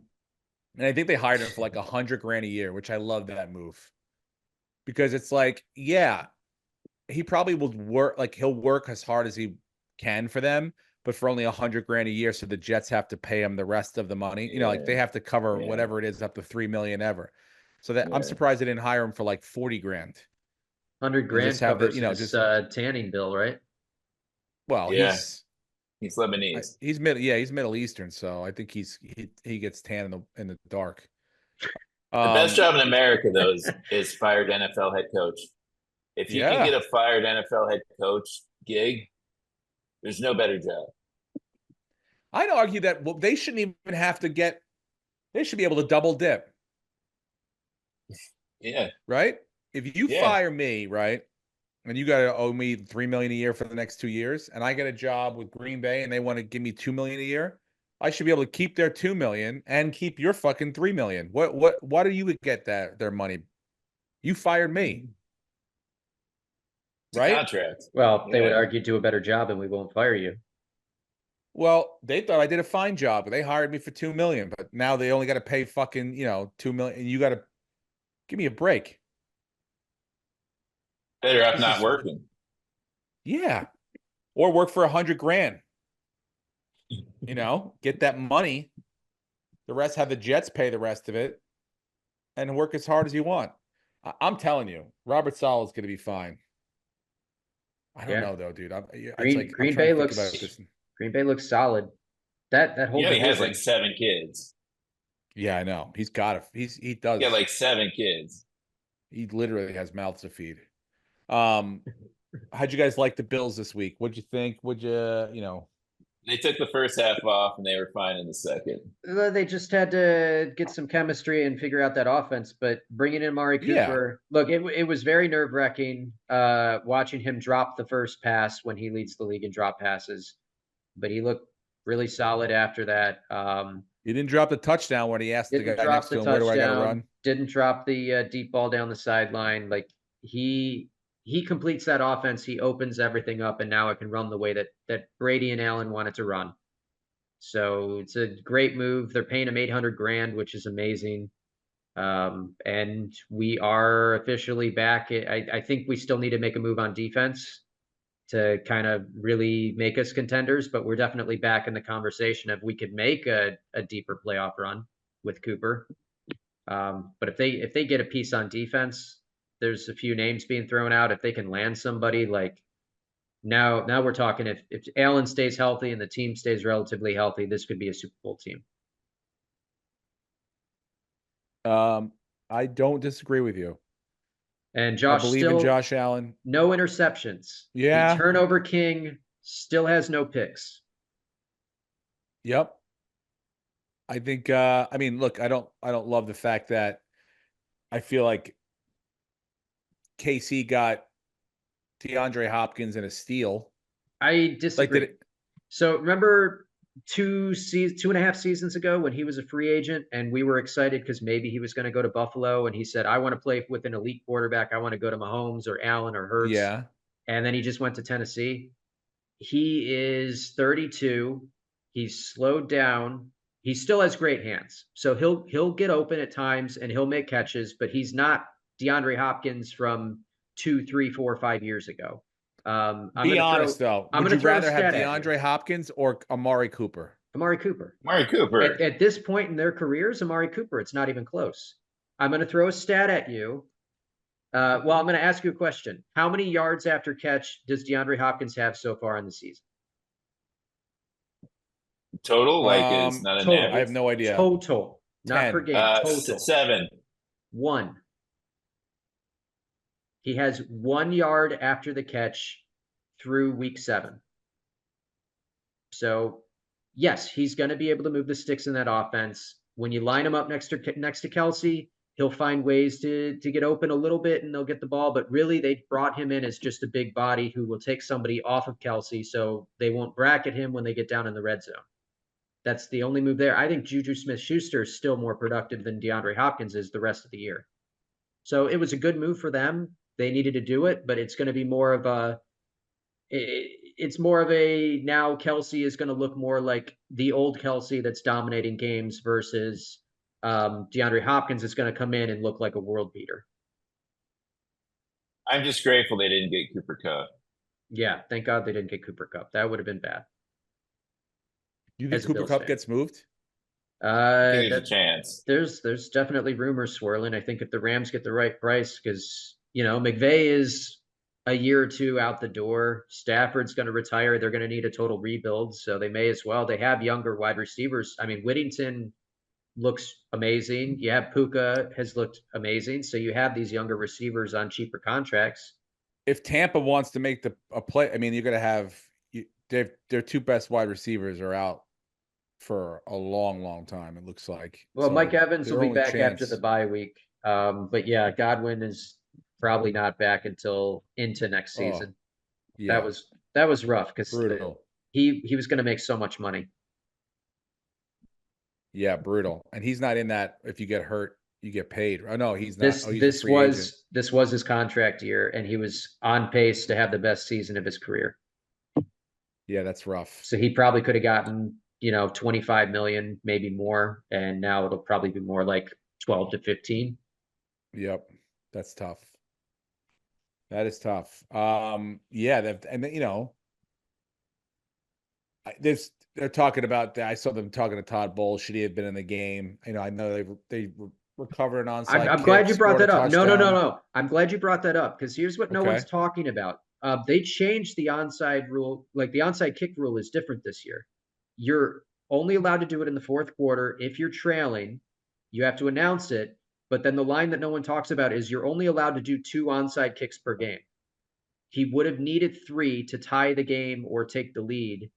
I think they hired him for like $100,000 a year, which I love that move. Because it's like, yeah, he probably will work, like he'll work as hard as he can for them, but for only $100,000 a year. So the Jets have to pay him the rest of the money. You know, like they have to cover Yeah. whatever it is up to $3 million ever. So that I'm Yeah. surprised they didn't hire him for like 40 grand. 100 grand just have the, covers you know, his just tanning bill, right? well, Yeah. He's Lebanese. he's Middle Eastern, so I think he gets tan in the dark. The best job in America, though, is fired NFL head coach. If you can Yeah. get a fired NFL head coach gig, there's no better job. I'd argue that they shouldn't even have to get. They should be able to double dip, Yeah. right? If you Yeah. fire me, right, and you got to owe me $3 million a year for the next 2 years, and I get a job with Green Bay and they want to give me $2 million a year, I should be able to keep their $2 million and keep your fucking $3 million. Why do you get their money? You fired me, It's a right? contract. Well, they would Yeah. argue do a better job and we won't fire you. Well, they thought I did a fine job, but they hired me for $2 million. But now they only got to pay fucking $2 million, and you got to give me a break. Better off This not is- working. Yeah, or work for $100,000. Get that money. The rest, have the Jets pay the rest of it, and work as hard as you want. I'm telling you, Robert Saleh is going to be fine. I don't know though, dude. Green Bay looks solid. That whole He has division. like 7 kids. Yeah, I know. He does. Yeah, like 7 kids. He literally has mouths to feed. How'd you guys like the Bills this week? What'd you think? They took the first half off and they were fine in the second. They just had to get some chemistry and figure out that offense. But bringing in Amari Cooper, look, it was very nerve-wracking watching him drop the first pass when he leads the league in drop passes. But he looked really solid after that. He didn't drop the touchdown when he asked the guy next to him, "Where do I got to run?" Didn't drop the deep ball down the sideline. Like he completes that offense. He opens everything up, and now it can run the way that Brady and Allen want it to run. So it's a great move. They're paying him $800,000, which is amazing. And we are officially back. I think we still need to make a move on defense to kind of really make us contenders, but we're definitely back in the conversation if we could make a deeper playoff run with Cooper. But if they get a piece on defense, there's a few names being thrown out. If they can land somebody, like now we're talking, if Allen stays healthy and the team stays relatively healthy, this could be a Super Bowl team. I don't disagree with you. And Josh, I believe in Josh Allen. No interceptions. Yeah. The turnover king still has no picks. Yep. I think look, I don't love the fact that I feel like KC got DeAndre Hopkins in a steal. I disagree. Like, so remember 2.5 seasons ago when he was a free agent and we were excited because maybe he was going to go to Buffalo and he said, I want to play with an elite quarterback. I want to go to Mahomes or Allen or Hurts. Yeah. And then he just went to Tennessee. He is 32. He's slowed down. He still has great hands. So he'll get open at times and he'll make catches, but he's not DeAndre Hopkins from 2, 3, 4, 5 years ago. Be honest, though. Would you rather have DeAndre Hopkins or Amari Cooper? Amari Cooper. Amari Cooper. At this point in their careers, Amari Cooper, it's not even close. I'm going to throw a stat at you. Well, I'm going to ask you a question. How many yards after catch does DeAndre Hopkins have so far in the season? Total, like, is not an Total. I have average. no idea. Total, not per 10. game. Total. 7. 1. He has 1 yard after the catch through week 7. So, yes, he's going to be able to move the sticks in that offense. When you line him up next to Kelsey, he'll find ways to get open a little bit and they'll get the ball. But really, they brought him in as just a big body who will take somebody off of Kelsey so they won't bracket him when they get down in the red zone. That's the only move there. I think Juju Smith-Schuster is still more productive than DeAndre Hopkins is the rest of the year. So it was a good move for them. They needed to do it, but it's going to be more of a it's more of a now Kelsey is going to look more like the old Kelsey that's dominating games versus DeAndre Hopkins is going to come in and look like a world beater. I'm just grateful they didn't get Cooper Kupp. Yeah, thank God they didn't get Cooper Kupp. That would have been bad. You think As a Cooper Bills Kupp fan. gets moved? I think there's a chance. There's definitely rumors swirling. I think if the Rams get the right price, because McVay is a year or two out the door. Stafford's going to retire. They're going to need a total rebuild, so they may as well. They have younger wide receivers. I mean, Whittington looks amazing. You have Puka has looked amazing. So you have these younger receivers on cheaper contracts. If Tampa wants to make a play, I mean, you're going to have their 2 best wide receivers are out for a long, long time. It looks like. Well, So Mike Evans will their be only back after chance- the bye week. But yeah, Godwin is probably not back until into next season. Yeah, That was rough because brutal. he was going to make so much money. Yeah, brutal. And he's not in that. If you get hurt, you get paid. Oh no, he's not. This Oh, he's this a free agent. was his contract year, and he was on pace to have the best season of his career. Yeah, that's rough. So he probably could have gotten 25 million, maybe more, and now it'll probably be more like 12 to 15. Yep, that's tough. That is tough. Yeah, they're talking about that. I saw them talking to Todd Bowles. Should he have been in the game? I know they recovered an onside. I'm glad you brought that up. No. touchdown. I'm glad you brought that up because here's what no Okay. one's talking about. They changed the onside rule. Like the onside kick rule is different this year. You're only allowed to do it in the fourth quarter. If you're trailing, you have to announce it. But then the line that no one talks about is you're only allowed to do 2 onside kicks per game. He would have needed 3 to tie the game or take the lead.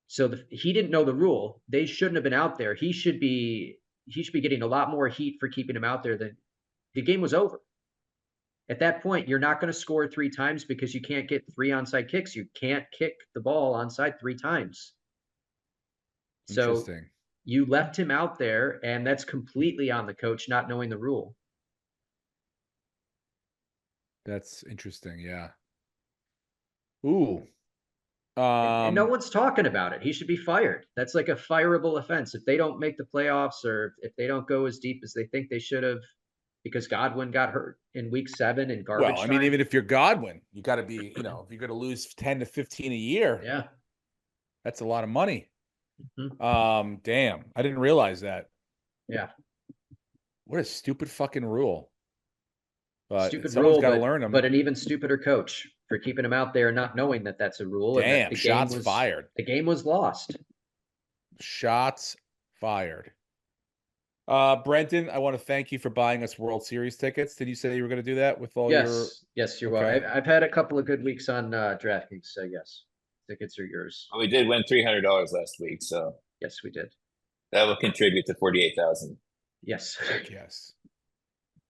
So he didn't know the rule. They shouldn't have been out there. He should be getting a lot more heat for keeping him out there. Than the game was over. At that point, you're not going to score 3 times because you can't get 3 onside kicks. You can't kick the ball onside 3 times. So Interesting. you left him out there, and that's completely on the coach not knowing the rule. That's interesting. Yeah. Ooh. And no one's talking about it. He should be fired. That's like a fireable offense. If they don't make the playoffs or if they don't go as deep as they think they should have, because Godwin got hurt in week 7 in garbage Well, I mean, time. even if you're Godwin, you got to be, if you're going to lose 10 to 15 a year, Yeah. that's a lot of money. Mhm. Damn, I didn't realize that. Yeah. What a stupid fucking rule. But Stupid someone's rule, got to learn them. but an even stupider coach for keeping him out there, not knowing that that's a rule. And that Damn, the shots game was, fired. The game was lost. Shots fired. Brenton, I want to thank you for buying us World Series tickets. Did you say you were going to do that with all your? Yes, you're Okay. welcome. I've had a couple of good weeks on DraftKings, so yes, tickets are yours. Well, we did win $300 last week, so Yes, we did. that will contribute to 48,000. Yes. Yes.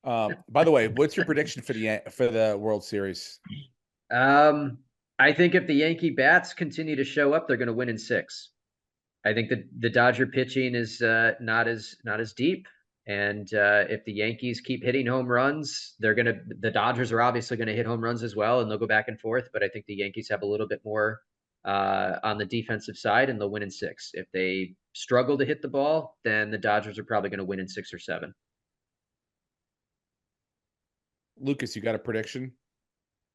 By the way, what's your prediction for the World Series? I think if the Yankee bats continue to show up, they're going to win in 6. I think that the Dodger pitching is not as deep, and if the Yankees keep hitting home runs, the Dodgers are obviously going to hit home runs as well, and they'll go back and forth. But I think the Yankees have a little bit more on the defensive side, and they'll win in 6. If they struggle to hit the ball, then the Dodgers are probably going to win in 6 or 7. Lucas, you got a prediction?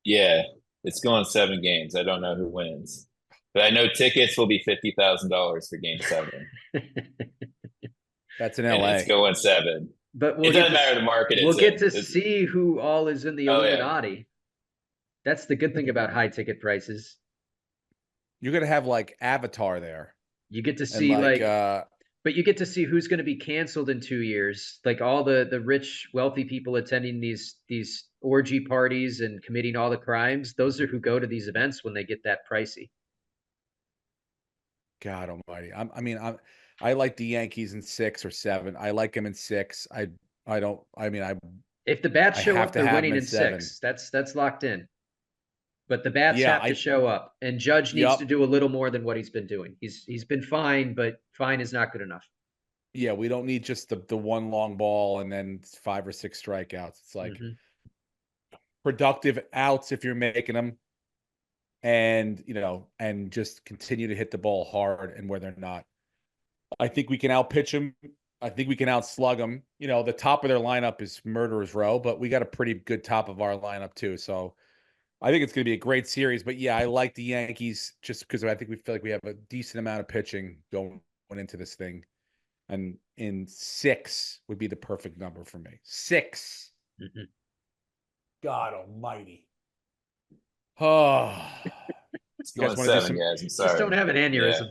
Yeah, it's going 7 games. I don't know who wins, but I know tickets will be $50,000 for Game 7. That's in And LA. it's going 7. But It doesn't matter the market we'll it's get in. to It's- see who all is in the Oh, yeah. Illuminati. That's the good thing about high ticket prices. You're gonna have like Avatar there, You get to and see like but you get to see who's going to be canceled in 2 years. Like all the rich, wealthy people attending these orgy parties and committing all the crimes. Those are who go to these events when they get that pricey. God Almighty. I like the Yankees in 6 or 7. I like them in 6. I don't. I mean, If the bats I show have up, to they're have them winning in in 7. 6. That's locked in. But the bats Yeah, have to show up, and Judge needs Yup. to do a little more than what he's been doing. He's been fine, but fine is not good enough. Yeah, we don't need just the one long ball and then 5 or 6 strikeouts. It's like productive outs if you're making them, and and just continue to hit the ball hard and where they're not. I think we can outpitch them. I think we can outslug them. The top of their lineup is murderer's row, but we got a pretty good top of our lineup too. So I think it's going to be a great series. But yeah, I like the Yankees just because I think we feel like we have a decent amount of pitching going into this thing. And in 6 would be the perfect number for me. 6. God almighty. Oh, It's you guys going want to do 7, some? guys. I'm sorry. Just don't have an aneurysm.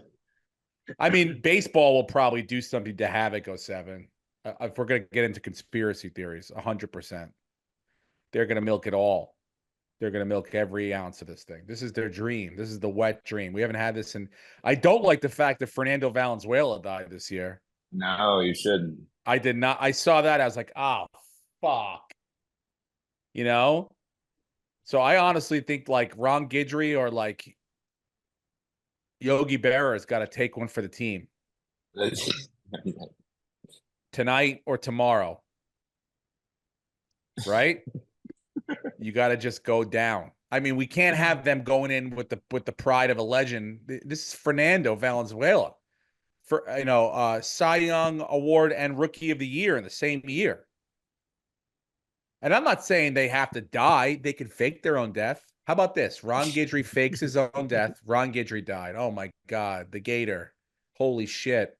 I mean, baseball will probably do something to have it go 7. If we're going to get into conspiracy theories, 100%. They're going to milk it all. They're going to milk every ounce of this thing. This is their dream. This is the wet dream. We haven't had this in. I don't like the fact that Fernando Valenzuela died this year. No, you shouldn't. I did not. I saw that. I was like, oh, fuck. So I honestly think like Ron Guidry or like Yogi Berra's got to take one for the team tonight or tomorrow. Right? You got to just go down. I mean, we can't have them going in with the pride of a legend. This is Fernando Valenzuela for Cy Young Award and Rookie of the Year in the same year. And I'm not saying they have to die. They can fake their own death. How about this? Ron Guidry fakes his own death. Ron Guidry died. Oh, my God. The Gator. Holy shit.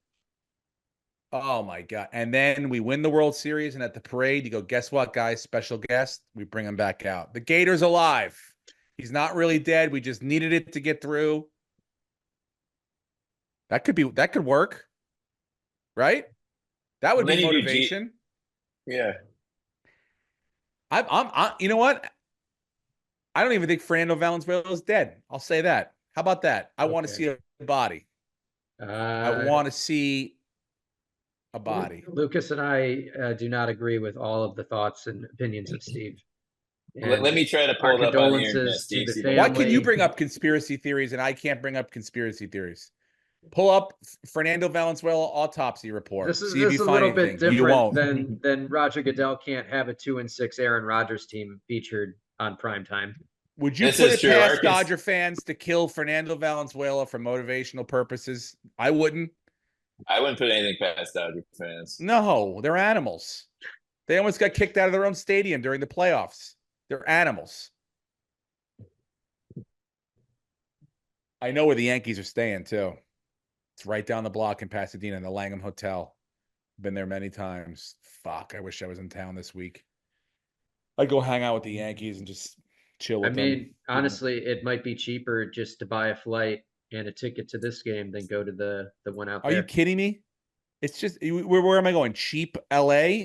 Oh, my God. And then we win the World Series, and at the parade, you go, guess what, guys? Special guest. We bring him back out. The Gator's alive. He's not really dead. We just needed it to get through. That could work. Right? That would be motivation. Yeah. You know what? I don't even think Fernando Valenzuela is dead. I'll say that. How about that? I want to see a body. I want to see a body. Lucas and I do not agree with all of the thoughts and opinions of Steve. Let me try to pull it up on the internet, Steve. Why can you bring up conspiracy theories and I can't bring up conspiracy theories? Pull up Fernando Valenzuela autopsy report. This is See if you a find little bit anything. You different won't. than Roger Goodell can't have a 2-6 Aaron Rodgers team featured on primetime. Would you This put is it true. past Dodger fans to kill Fernando Valenzuela for motivational purposes? I wouldn't. I wouldn't put anything past Dodger fans. No, they're animals. They almost got kicked out of their own stadium during the playoffs. They're animals. I know where the Yankees are staying, too. It's right down the block in Pasadena in the Langham Hotel. Been there many times. Fuck, I wish I was in town this week. I'd go hang out with the Yankees and just chill with them. I mean, honestly, it might be cheaper just to buy a flight and a ticket to this game than go to the one out there. Are you kidding me? It's just, where am I going? Cheap LA?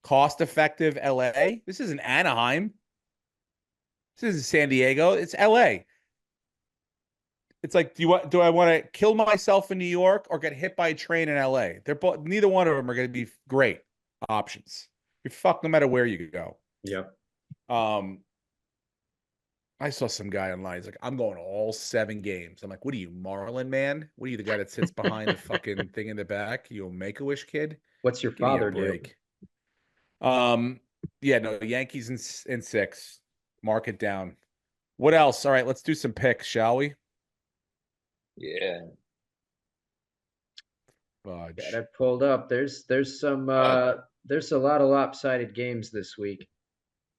Cost effective LA? This isn't Anaheim. This isn't San Diego. It's LA. It's like, do I want to kill myself in New York or get hit by a train in LA? They're both, neither one of them are going to be great options. You're fucked no matter where you go. Yep. I saw some guy online. He's like, I'm going to all 7 games. I'm like, what are you, Marlin man? What are you, the guy that sits behind the fucking thing in the back? You a Make-A-Wish kid? What's your Give me a father do? break. Yeah, no, Yankees in 6. Mark it down. What else? All right, let's do some picks, shall we? Yeah. Fudge. Got it pulled up. There's some there's a lot of lopsided games this week.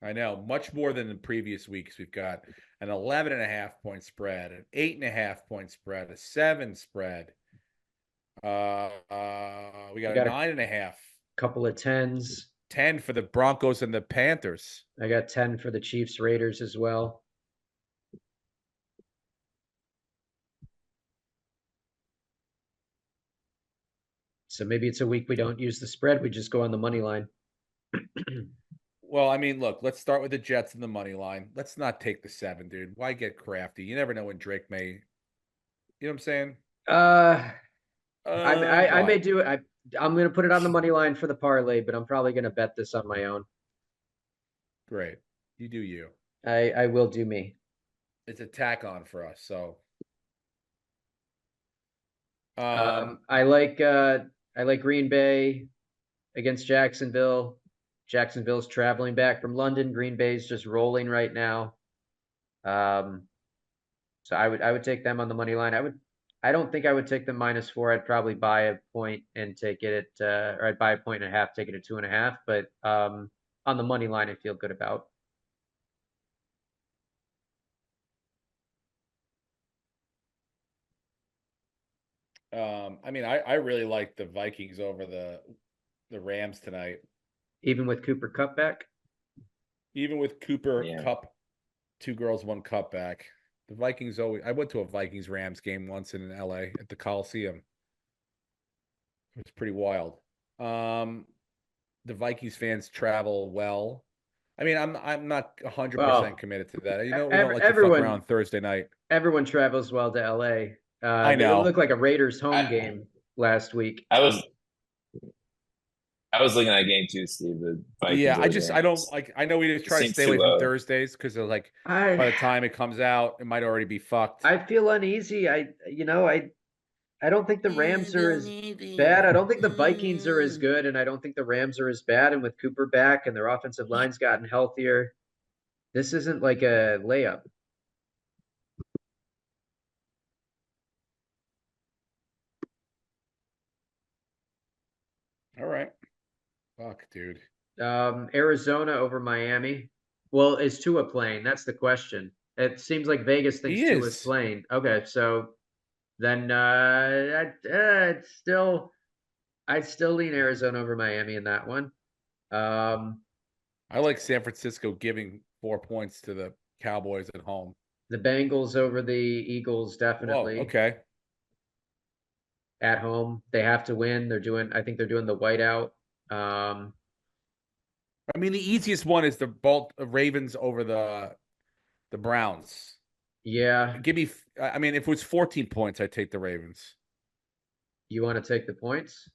I know, much more than the previous weeks. We've got an 11.5 point spread, an 8.5 point spread, a 7 spread. We got a 9.5. Couple of 10s. 10 for the Broncos and the Panthers. I got 10 for the Chiefs Raiders as well. So maybe it's a week we don't use the spread. We just go on the money line. Well, I mean, look, let's start with the Jets and the money line. Let's not take the 7, dude. Why get crafty? You never know when Drake may. You know what I'm saying? I may What? do it. I'm going to put it on the money line for the parlay, but I'm probably going to bet this on my own. Great. You do you. I will do me. It's a tack on for us. So I like Green Bay against Jacksonville. Jacksonville's traveling back from London. Green Bay's just rolling right now. So I would take them on the money line. I don't think I would take them -4. I'd probably buy a point and take it at, or I'd buy a point and a half, take it at 2.5. But on the money line, I feel good about. I mean, I really like the Vikings over the Rams tonight. Even with Cooper Kupp back? Even with Cooper Yeah. Cup, 2 girls, 1 cup back. The Vikings always. I went to a Vikings Rams game once in LA at the Coliseum. It was pretty wild. The Vikings fans travel well. I mean, I'm not 100% Well, committed to that. You know, we don't like to fuck everyone- around Thursday night. Everyone travels well to LA. I know. It looked like a Raiders home I- game last week. I was looking at that game too, Steve. The Vikings Yeah, over the I don't Rams. like. I know we just try to seems stay away too from low. Thursdays because of like by the time it comes out, it might already be fucked. I feel uneasy. I don't think the Rams are as bad. I don't think the Vikings are as good, and I don't think the Rams are as bad. And with Cooper back and their offensive line's gotten healthier, this isn't like a layup. All right, fuck, dude. Arizona over Miami. Well, is Tua playing? That's the question. It seems like Vegas thinks He Tua's is. playing. Okay, so then I'd still lean Arizona over Miami in that one. I like San Francisco giving 4 points to the Cowboys at home. The Bengals over the Eagles, Whoa, definitely. okay. At home, they have to win. I think they're doing the whiteout. I mean, the easiest one is the Ravens over the Browns. Yeah, Give me. I mean, if it was 14 points, I'd take the Ravens. you want to take the points?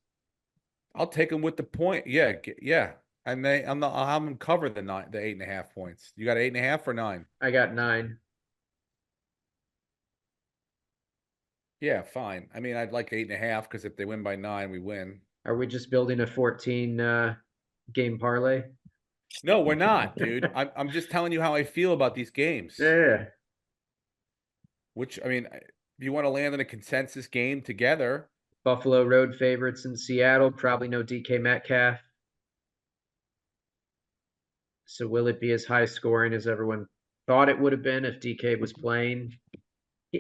I'll take them with the point. Yeah, yeah. And I'll have them cover the 8.5 points. You got 8.5 or 9? I got 9. Yeah, fine. I mean, I'd like 8.5 because if they win by 9, we win. Are we just building a 14 game parlay? No, we're not, dude. I'm just telling you how I feel about these games. Yeah. Which, I mean, if you want to land in a consensus game together. Buffalo road favorites in Seattle. Probably no DK Metcalf. So will it be as high scoring as everyone thought it would have been if DK was playing?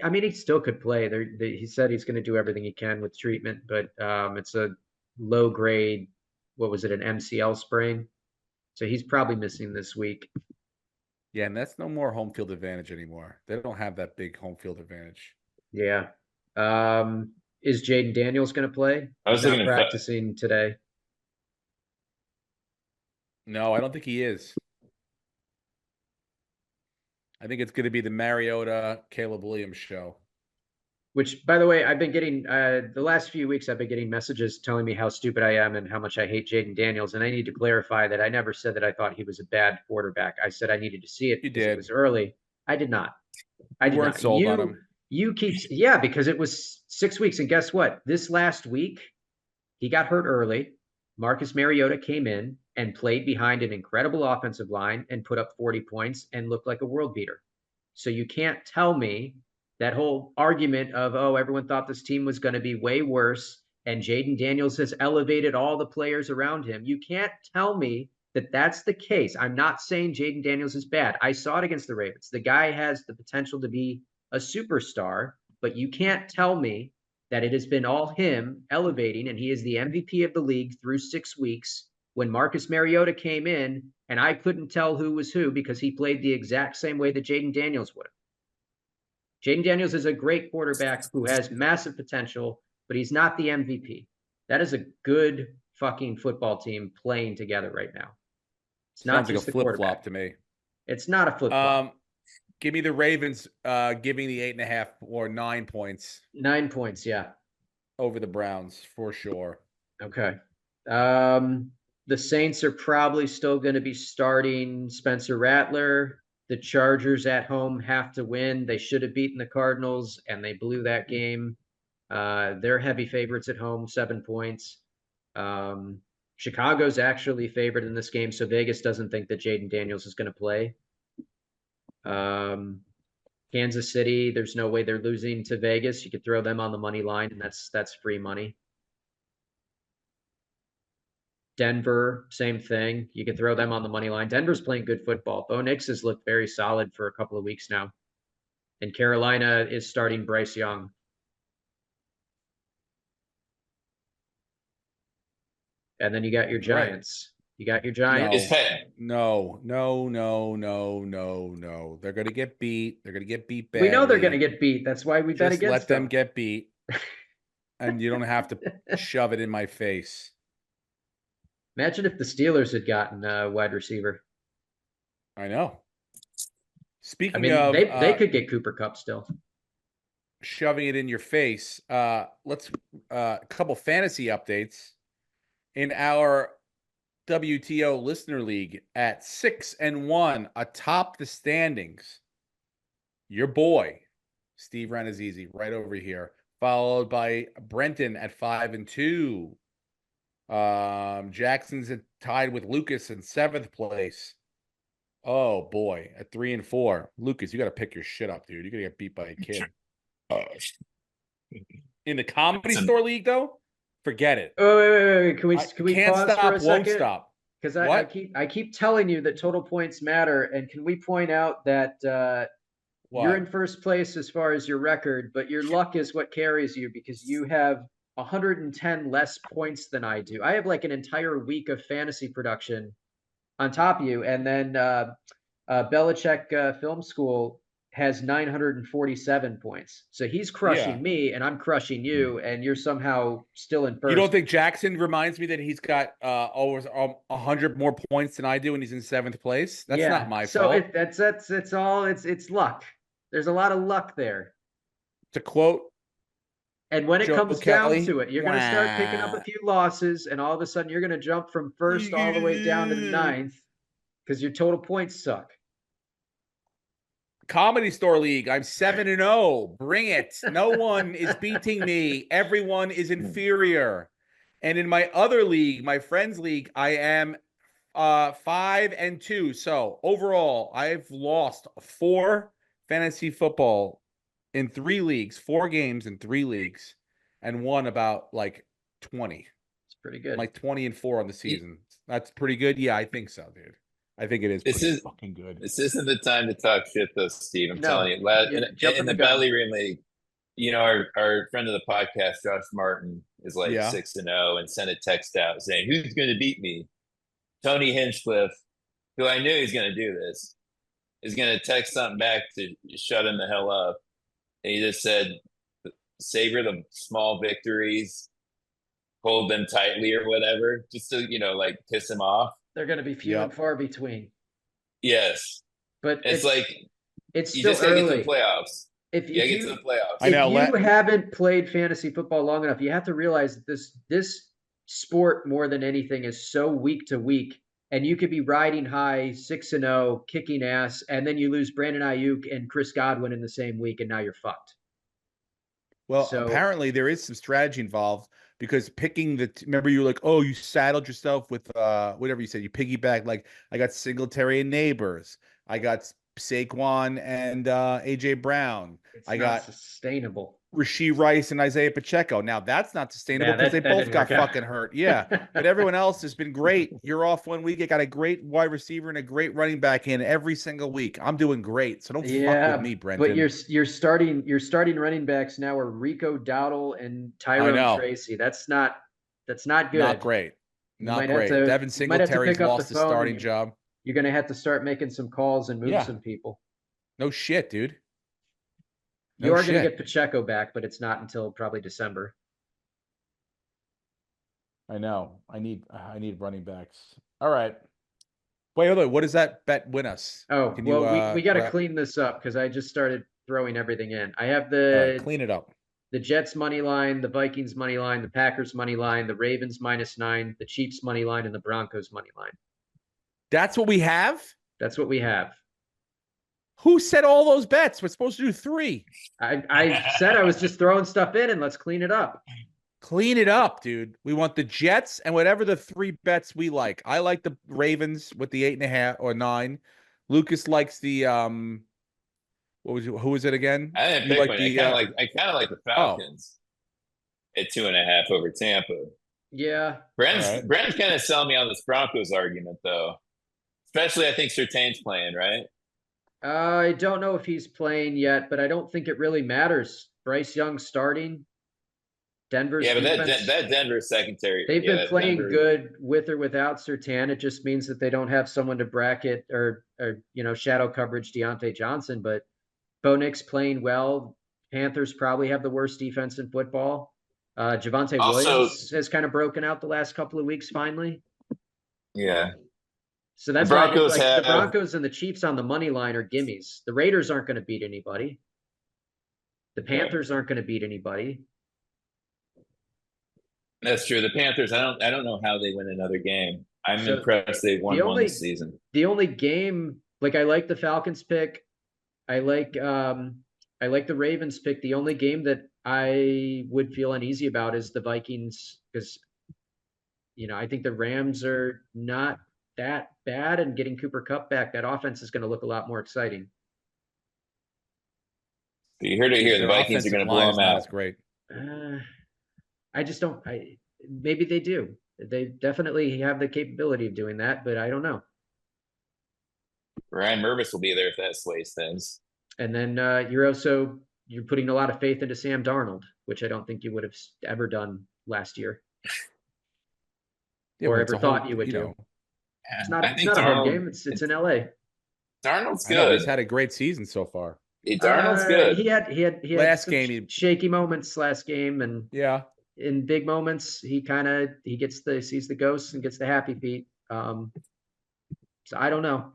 I mean, he still could play. He said he's going to do everything he can with treatment, but it's a low grade. What was it? An MCL sprain. So he's probably missing this week. Yeah, and that's no more home field advantage anymore. They don't have that big home field advantage. Yeah. Is Jaden Daniels going to play? I was He's not looking at practicing today. No, I don't think he is. I think it's going to be the Mariota Caleb Williams show. Which, by the way, I've been getting the last few weeks. I've been getting messages telling me how stupid I am and how much I hate Jaden Daniels. And I need to clarify that I never said that I thought he was a bad quarterback. I said I needed to see it You because did. it was early. I did not. I You did weren't not. sold on him. You keep, yeah, because it was 6 weeks, and guess what? This last week, he got hurt early. Marcus Mariota came in and played behind an incredible offensive line and put up 40 points and looked like a world beater. So you can't tell me that whole argument of, oh, everyone thought this team was going to be way worse and Jaden Daniels has elevated all the players around him. You can't tell me that that's the case. I'm not saying Jaden Daniels is bad. I saw it against the Ravens. The guy has the potential to be a superstar, but you can't tell me that it has been all him elevating, and he is the MVP of the league through 6 weeks. When Marcus Mariota came in, and I couldn't tell who was who because he played the exact same way that Jaden Daniels would have. Jaden Daniels is a great quarterback who has massive potential, but he's not the MVP. That is a good fucking football team playing together right now. It's not Sounds like just a the flip flop quarterback. to me. It's not a flip flop. Give me the Ravens giving the 8.5 or 9 points 9 points, yeah. over the Browns for sure. Okay. The Saints are probably still going to be starting Spencer Rattler. The Chargers at home have to win. They should have beaten the Cardinals, and they blew that game. They're heavy favorites at home, 7 points. Chicago's actually favored in this game, so Vegas doesn't think that Jaden Daniels is going to play. Kansas City, there's no way they're losing to Vegas. You could throw them on the money line, and that's free money. Denver, same thing. You can throw them on the money line. Denver's playing good football. Bo Nix has looked very solid for a couple of weeks now. And Carolina is starting Bryce Young. And then you got your Giants. You got your Giants. No. They're going to get beat. They're going to get beat badly. We know they're going to get beat. That's why we bet against let them get beat. And you don't have to shove it in my face. Imagine if the Steelers had gotten a wide receiver. I know. Speaking of, they could get Cooper Kupp still. Shoving it in your face. Let's a couple fantasy updates in our WTO Listener League at 6-1 atop the standings. Your boy Steve Renazizi right over here, followed by Brenton at 5-2. Jackson's tied with Lucas in 7th place. Oh boy, at 3-4. Lucas, you got to pick your shit up, dude. You're gonna get beat by a kid. In the Comedy Store League, though, forget it. Oh, wait. Can we can't pause stop, for a won't second? stop. Because I keep telling you that total points matter, and can we point out that you're in first place as far as your record, but your luck is what carries you because you have 110 less points than I do. I have like an entire week of fantasy production on top of you, and then Belichick Film School has 947 points. So he's crushing me, and I'm crushing you, and you're somehow still in first. You don't think Jackson reminds me that he's got over 100 more points than I do, and he's in 7th place? That's not my fault. So it's luck. There's a lot of luck there. To quote, and when it comes down to it, you're going to start picking up a few losses, and all of a sudden you're going to jump from first all the way down to 9th because your total points suck. Comedy Store League, I'm 7-0. Bring it. No one is beating me. Everyone is inferior. And in my other league, my friends league, I am 5-2. So overall, I've lost 4 fantasy football in 3 leagues, 4 games in 3 leagues, and won about like 20. It's pretty good. Like 20-4 on the season. That's pretty good. Yeah, I think so, dude. I think it is pretty fucking good. This isn't the time to talk shit, though, Steve. I'm telling you. In the Belly Room League, our friend of the podcast, Josh Martin, is like 6-0 and sent a text out saying, "Who's going to beat me?" Tony Hinchcliffe, who I knew he's going to do this, is going to text something back to shut him the hell up. And he just said, savor the small victories, hold them tightly or whatever, just to, like piss him off. They're going to be few and far between. Yes. But it's still just gotta early. get to the playoffs. If you get to the playoffs. I know, if you haven't played fantasy football long enough, you have to realize that this sport more than anything is so week to week. And you could be riding high 6-0, kicking ass, and then you lose Brandon Ayuk and Chris Godwin in the same week, and now you're fucked. Well, apparently there is some strategy involved because picking remember you were like, oh, you saddled yourself with whatever you said. You piggyback, like I got Singletary and Neighbors. I got Saquon and AJ Brown. It's not sustainable. Rashee Rice and Isaiah Pacheco. Now that's not sustainable because they both got fucking hurt. Yeah. But everyone else has been great. You're off one week. I got a great wide receiver and a great running back in every single week. I'm doing great. So don't fuck with me, Brenton. But your starting running backs now are Rico Dowdle and Tyrone Tracy. That's not good. Not great. Not great. Devin Singletary's lost his starting job. You're gonna have to start making some calls and move some people. No shit, dude. You are going to get Pacheco back, but it's not until probably December. I know. I need running backs. All right. Wait. What does that bet win us? Oh, we got to clean this up because I just started throwing everything in. I have clean it up. The Jets money line, the Vikings money line, the Packers money line, the Ravens -9, the Chiefs money line, and the Broncos money line. That's what we have? That's what we have. Who said all those bets? We're supposed to do 3. I said I was just throwing stuff in and let's clean it up. Clean it up, dude. We want the Jets and whatever the 3 bets we like. I like the Ravens with the 8.5 or 9. Lucas likes the who was it again? I didn't pick one. I kind of like the Falcons at 2.5 over Tampa. Yeah. Brent's kind of selling me on this Broncos argument though. Especially I think Surtain's playing, right? I don't know if he's playing yet, but I don't think it really matters. Bryce Young starting. Denver's but that Denver secondary. They've been playing good with or without Surtain. It just means that they don't have someone to bracket or shadow coverage Deontay Johnson. But Bo Nix playing well. Panthers probably have the worst defense in football. Javonte Williams has kind of broken out the last couple of weeks finally. Yeah. So that's why the Broncos and the Chiefs on the money line are gimmies. The Raiders aren't going to beat anybody. The Panthers aren't going to beat anybody. That's true. The Panthers, I don't know how they win another game. I'm impressed they won one this season. The only game, I like the Falcons pick. I like the Ravens pick. The only game that I would feel uneasy about is the Vikings because I think the Rams are not that bad, and getting Cooper Kupp back, that offense is going to look a lot more exciting. You heard it here. The Vikings are going to blow them out. That's great. I just don't. Maybe they do. They definitely have the capability of doing that, but I don't know. Ryan Mervis will be there if that sways things. And then you're putting a lot of faith into Sam Darnold, which I don't think you would have ever done last year, or ever thought you would do. It's not a home game. It's in LA. Darnold's good. He's had a great season so far. Darnold's good. He had last game shaky moments last game, and in big moments he sees the ghosts and gets the happy feet. So I don't know.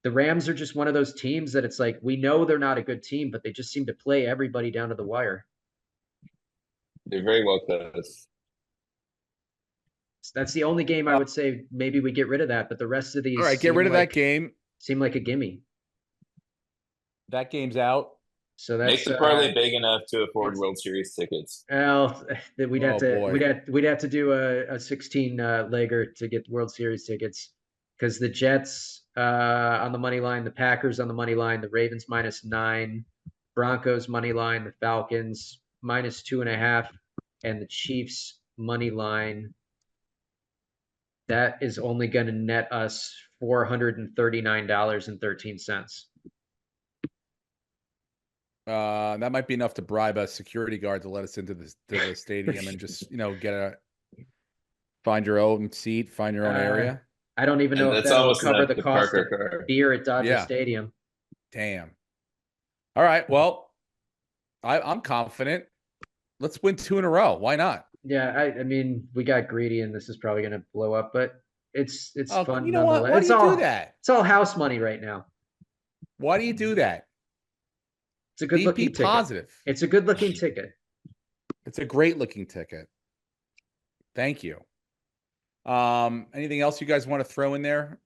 The Rams are just one of those teams that it's like we know they're not a good team, but they just seem to play everybody down to the wire. They're very well coached. That's the only game I would say maybe we get rid of that, but the rest of these. All right, get rid of that game. Seem like a gimme. That game's out. So that's make the parlay big enough to afford World Series tickets. Well, we'd have to do a 16 legger to get World Series tickets because the Jets on the money line, the Packers on the money line, the Ravens -9, Broncos money line, the Falcons -2.5, and the Chiefs money line. That is only going to net us $439.13. That might be enough to bribe a security guard to let us into the stadium and just find your own seat, find your own area. I don't even know if that will cover the cost of beer at Dodger Stadium. Damn. All right. Well, I'm confident. Let's win 2 in a row. Why not? Yeah, I mean, we got greedy, and this is probably going to blow up, but it's fun. You know what? Why do you do that? It's all house money right now. Why do you do that? It's a good looking ticket. Positive. It's a good looking ticket. It's a great looking ticket. Thank you. Anything else you guys want to throw in there?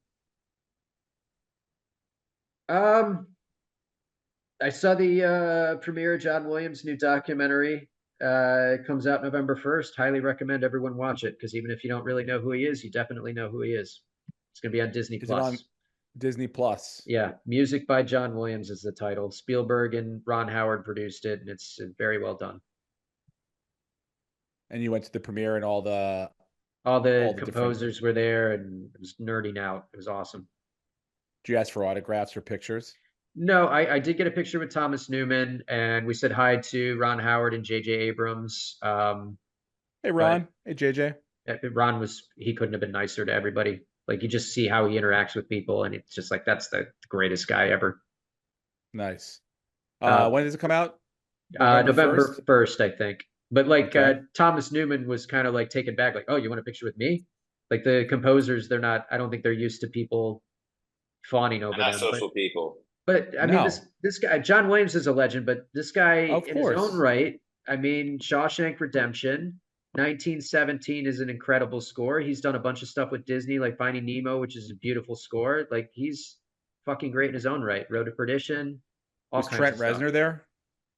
I saw the premiere of John Williams' new documentary. It comes out November 1st. Highly recommend everyone watch it because even if you don't really know who he is, you definitely know who he is. It's going to be on Disney Plus. Disney Plus. Yeah, Music by John Williams is the title. Spielberg and Ron Howard produced it, and it's very well done. And you went to the premiere, and all the composers were there, and it was nerding out. It was awesome. Did you ask for autographs or pictures? No, I did get a picture with Thomas Newman, and we said hi to Ron Howard and J.J. Abrams. Hey, Ron. Hey, JJ. Ron he couldn't have been nicer to everybody. Like, you just see how he interacts with people, and it's just like, that's the greatest guy ever. Nice. When does it come out? November 1st, I think. But like, okay. Thomas Newman was kind of like taken back, like, oh, you want a picture with me? Like, the composers, I don't think they're used to people fawning over them. Social people. But I mean, this guy, John Williams, is a legend, but this guy in his own right, I mean, Shawshank Redemption, 1917 is an incredible score. He's done a bunch of stuff with Disney, like Finding Nemo, which is a beautiful score. Like, he's fucking great in his own right. Road to Perdition. Was Trent Reznor there?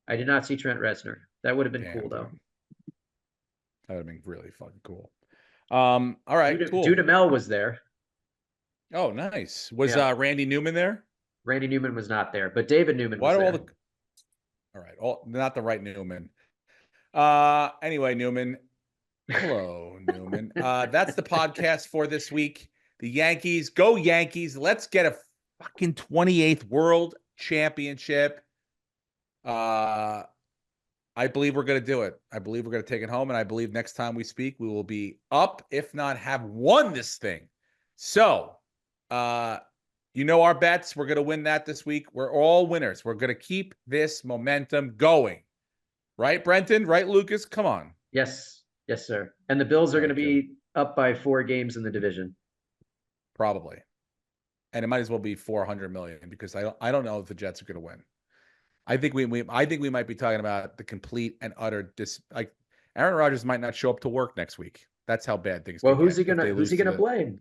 I did not see Trent Reznor. That would have been cool, though. That would have been really fucking cool. All right, cool. Dudamel was there. Oh, nice. Was Randy Newman there? Randy Newman was not there, but David Newman was there. All right, not the right Newman. Anyway, Newman. Hello, Newman. That's the podcast for this week. The Yankees. Go Yankees. Let's get a fucking 28th World Championship. I believe we're going to do it. I believe we're going to take it home, and I believe next time we speak, we will be up, if not have won this thing. So, you know our bets. We're going to win that this week. We're all winners. We're going to keep this momentum going. Right, Brenton? Right, Lucas? Come on. Yes. Yes, sir. And the Bills are going to be up by 4 games in the division. Probably. And it might as well be 400 million, because I don't know if the Jets are going to win. I think we might be talking about the complete and utter like Aaron Rodgers might not show up to work next week. That's how bad things. Well, who's he gonna blame?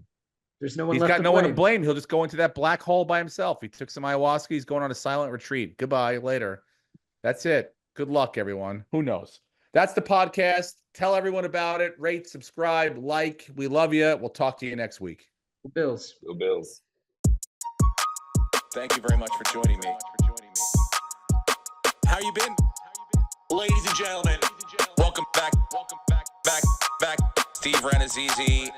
There's no one. He's got no one to blame. He'll just go into that black hole by himself. He took some ayahuasca. He's going on a silent retreat. Goodbye. Later. That's it. Good luck, everyone. Who knows? That's the podcast. Tell everyone about it. Rate, subscribe, like. We love you. We'll talk to you next week. Go Bills. Go Bills. Thank you very much for joining me. How you been? Ladies and gentlemen, welcome back. Steve Renazizi.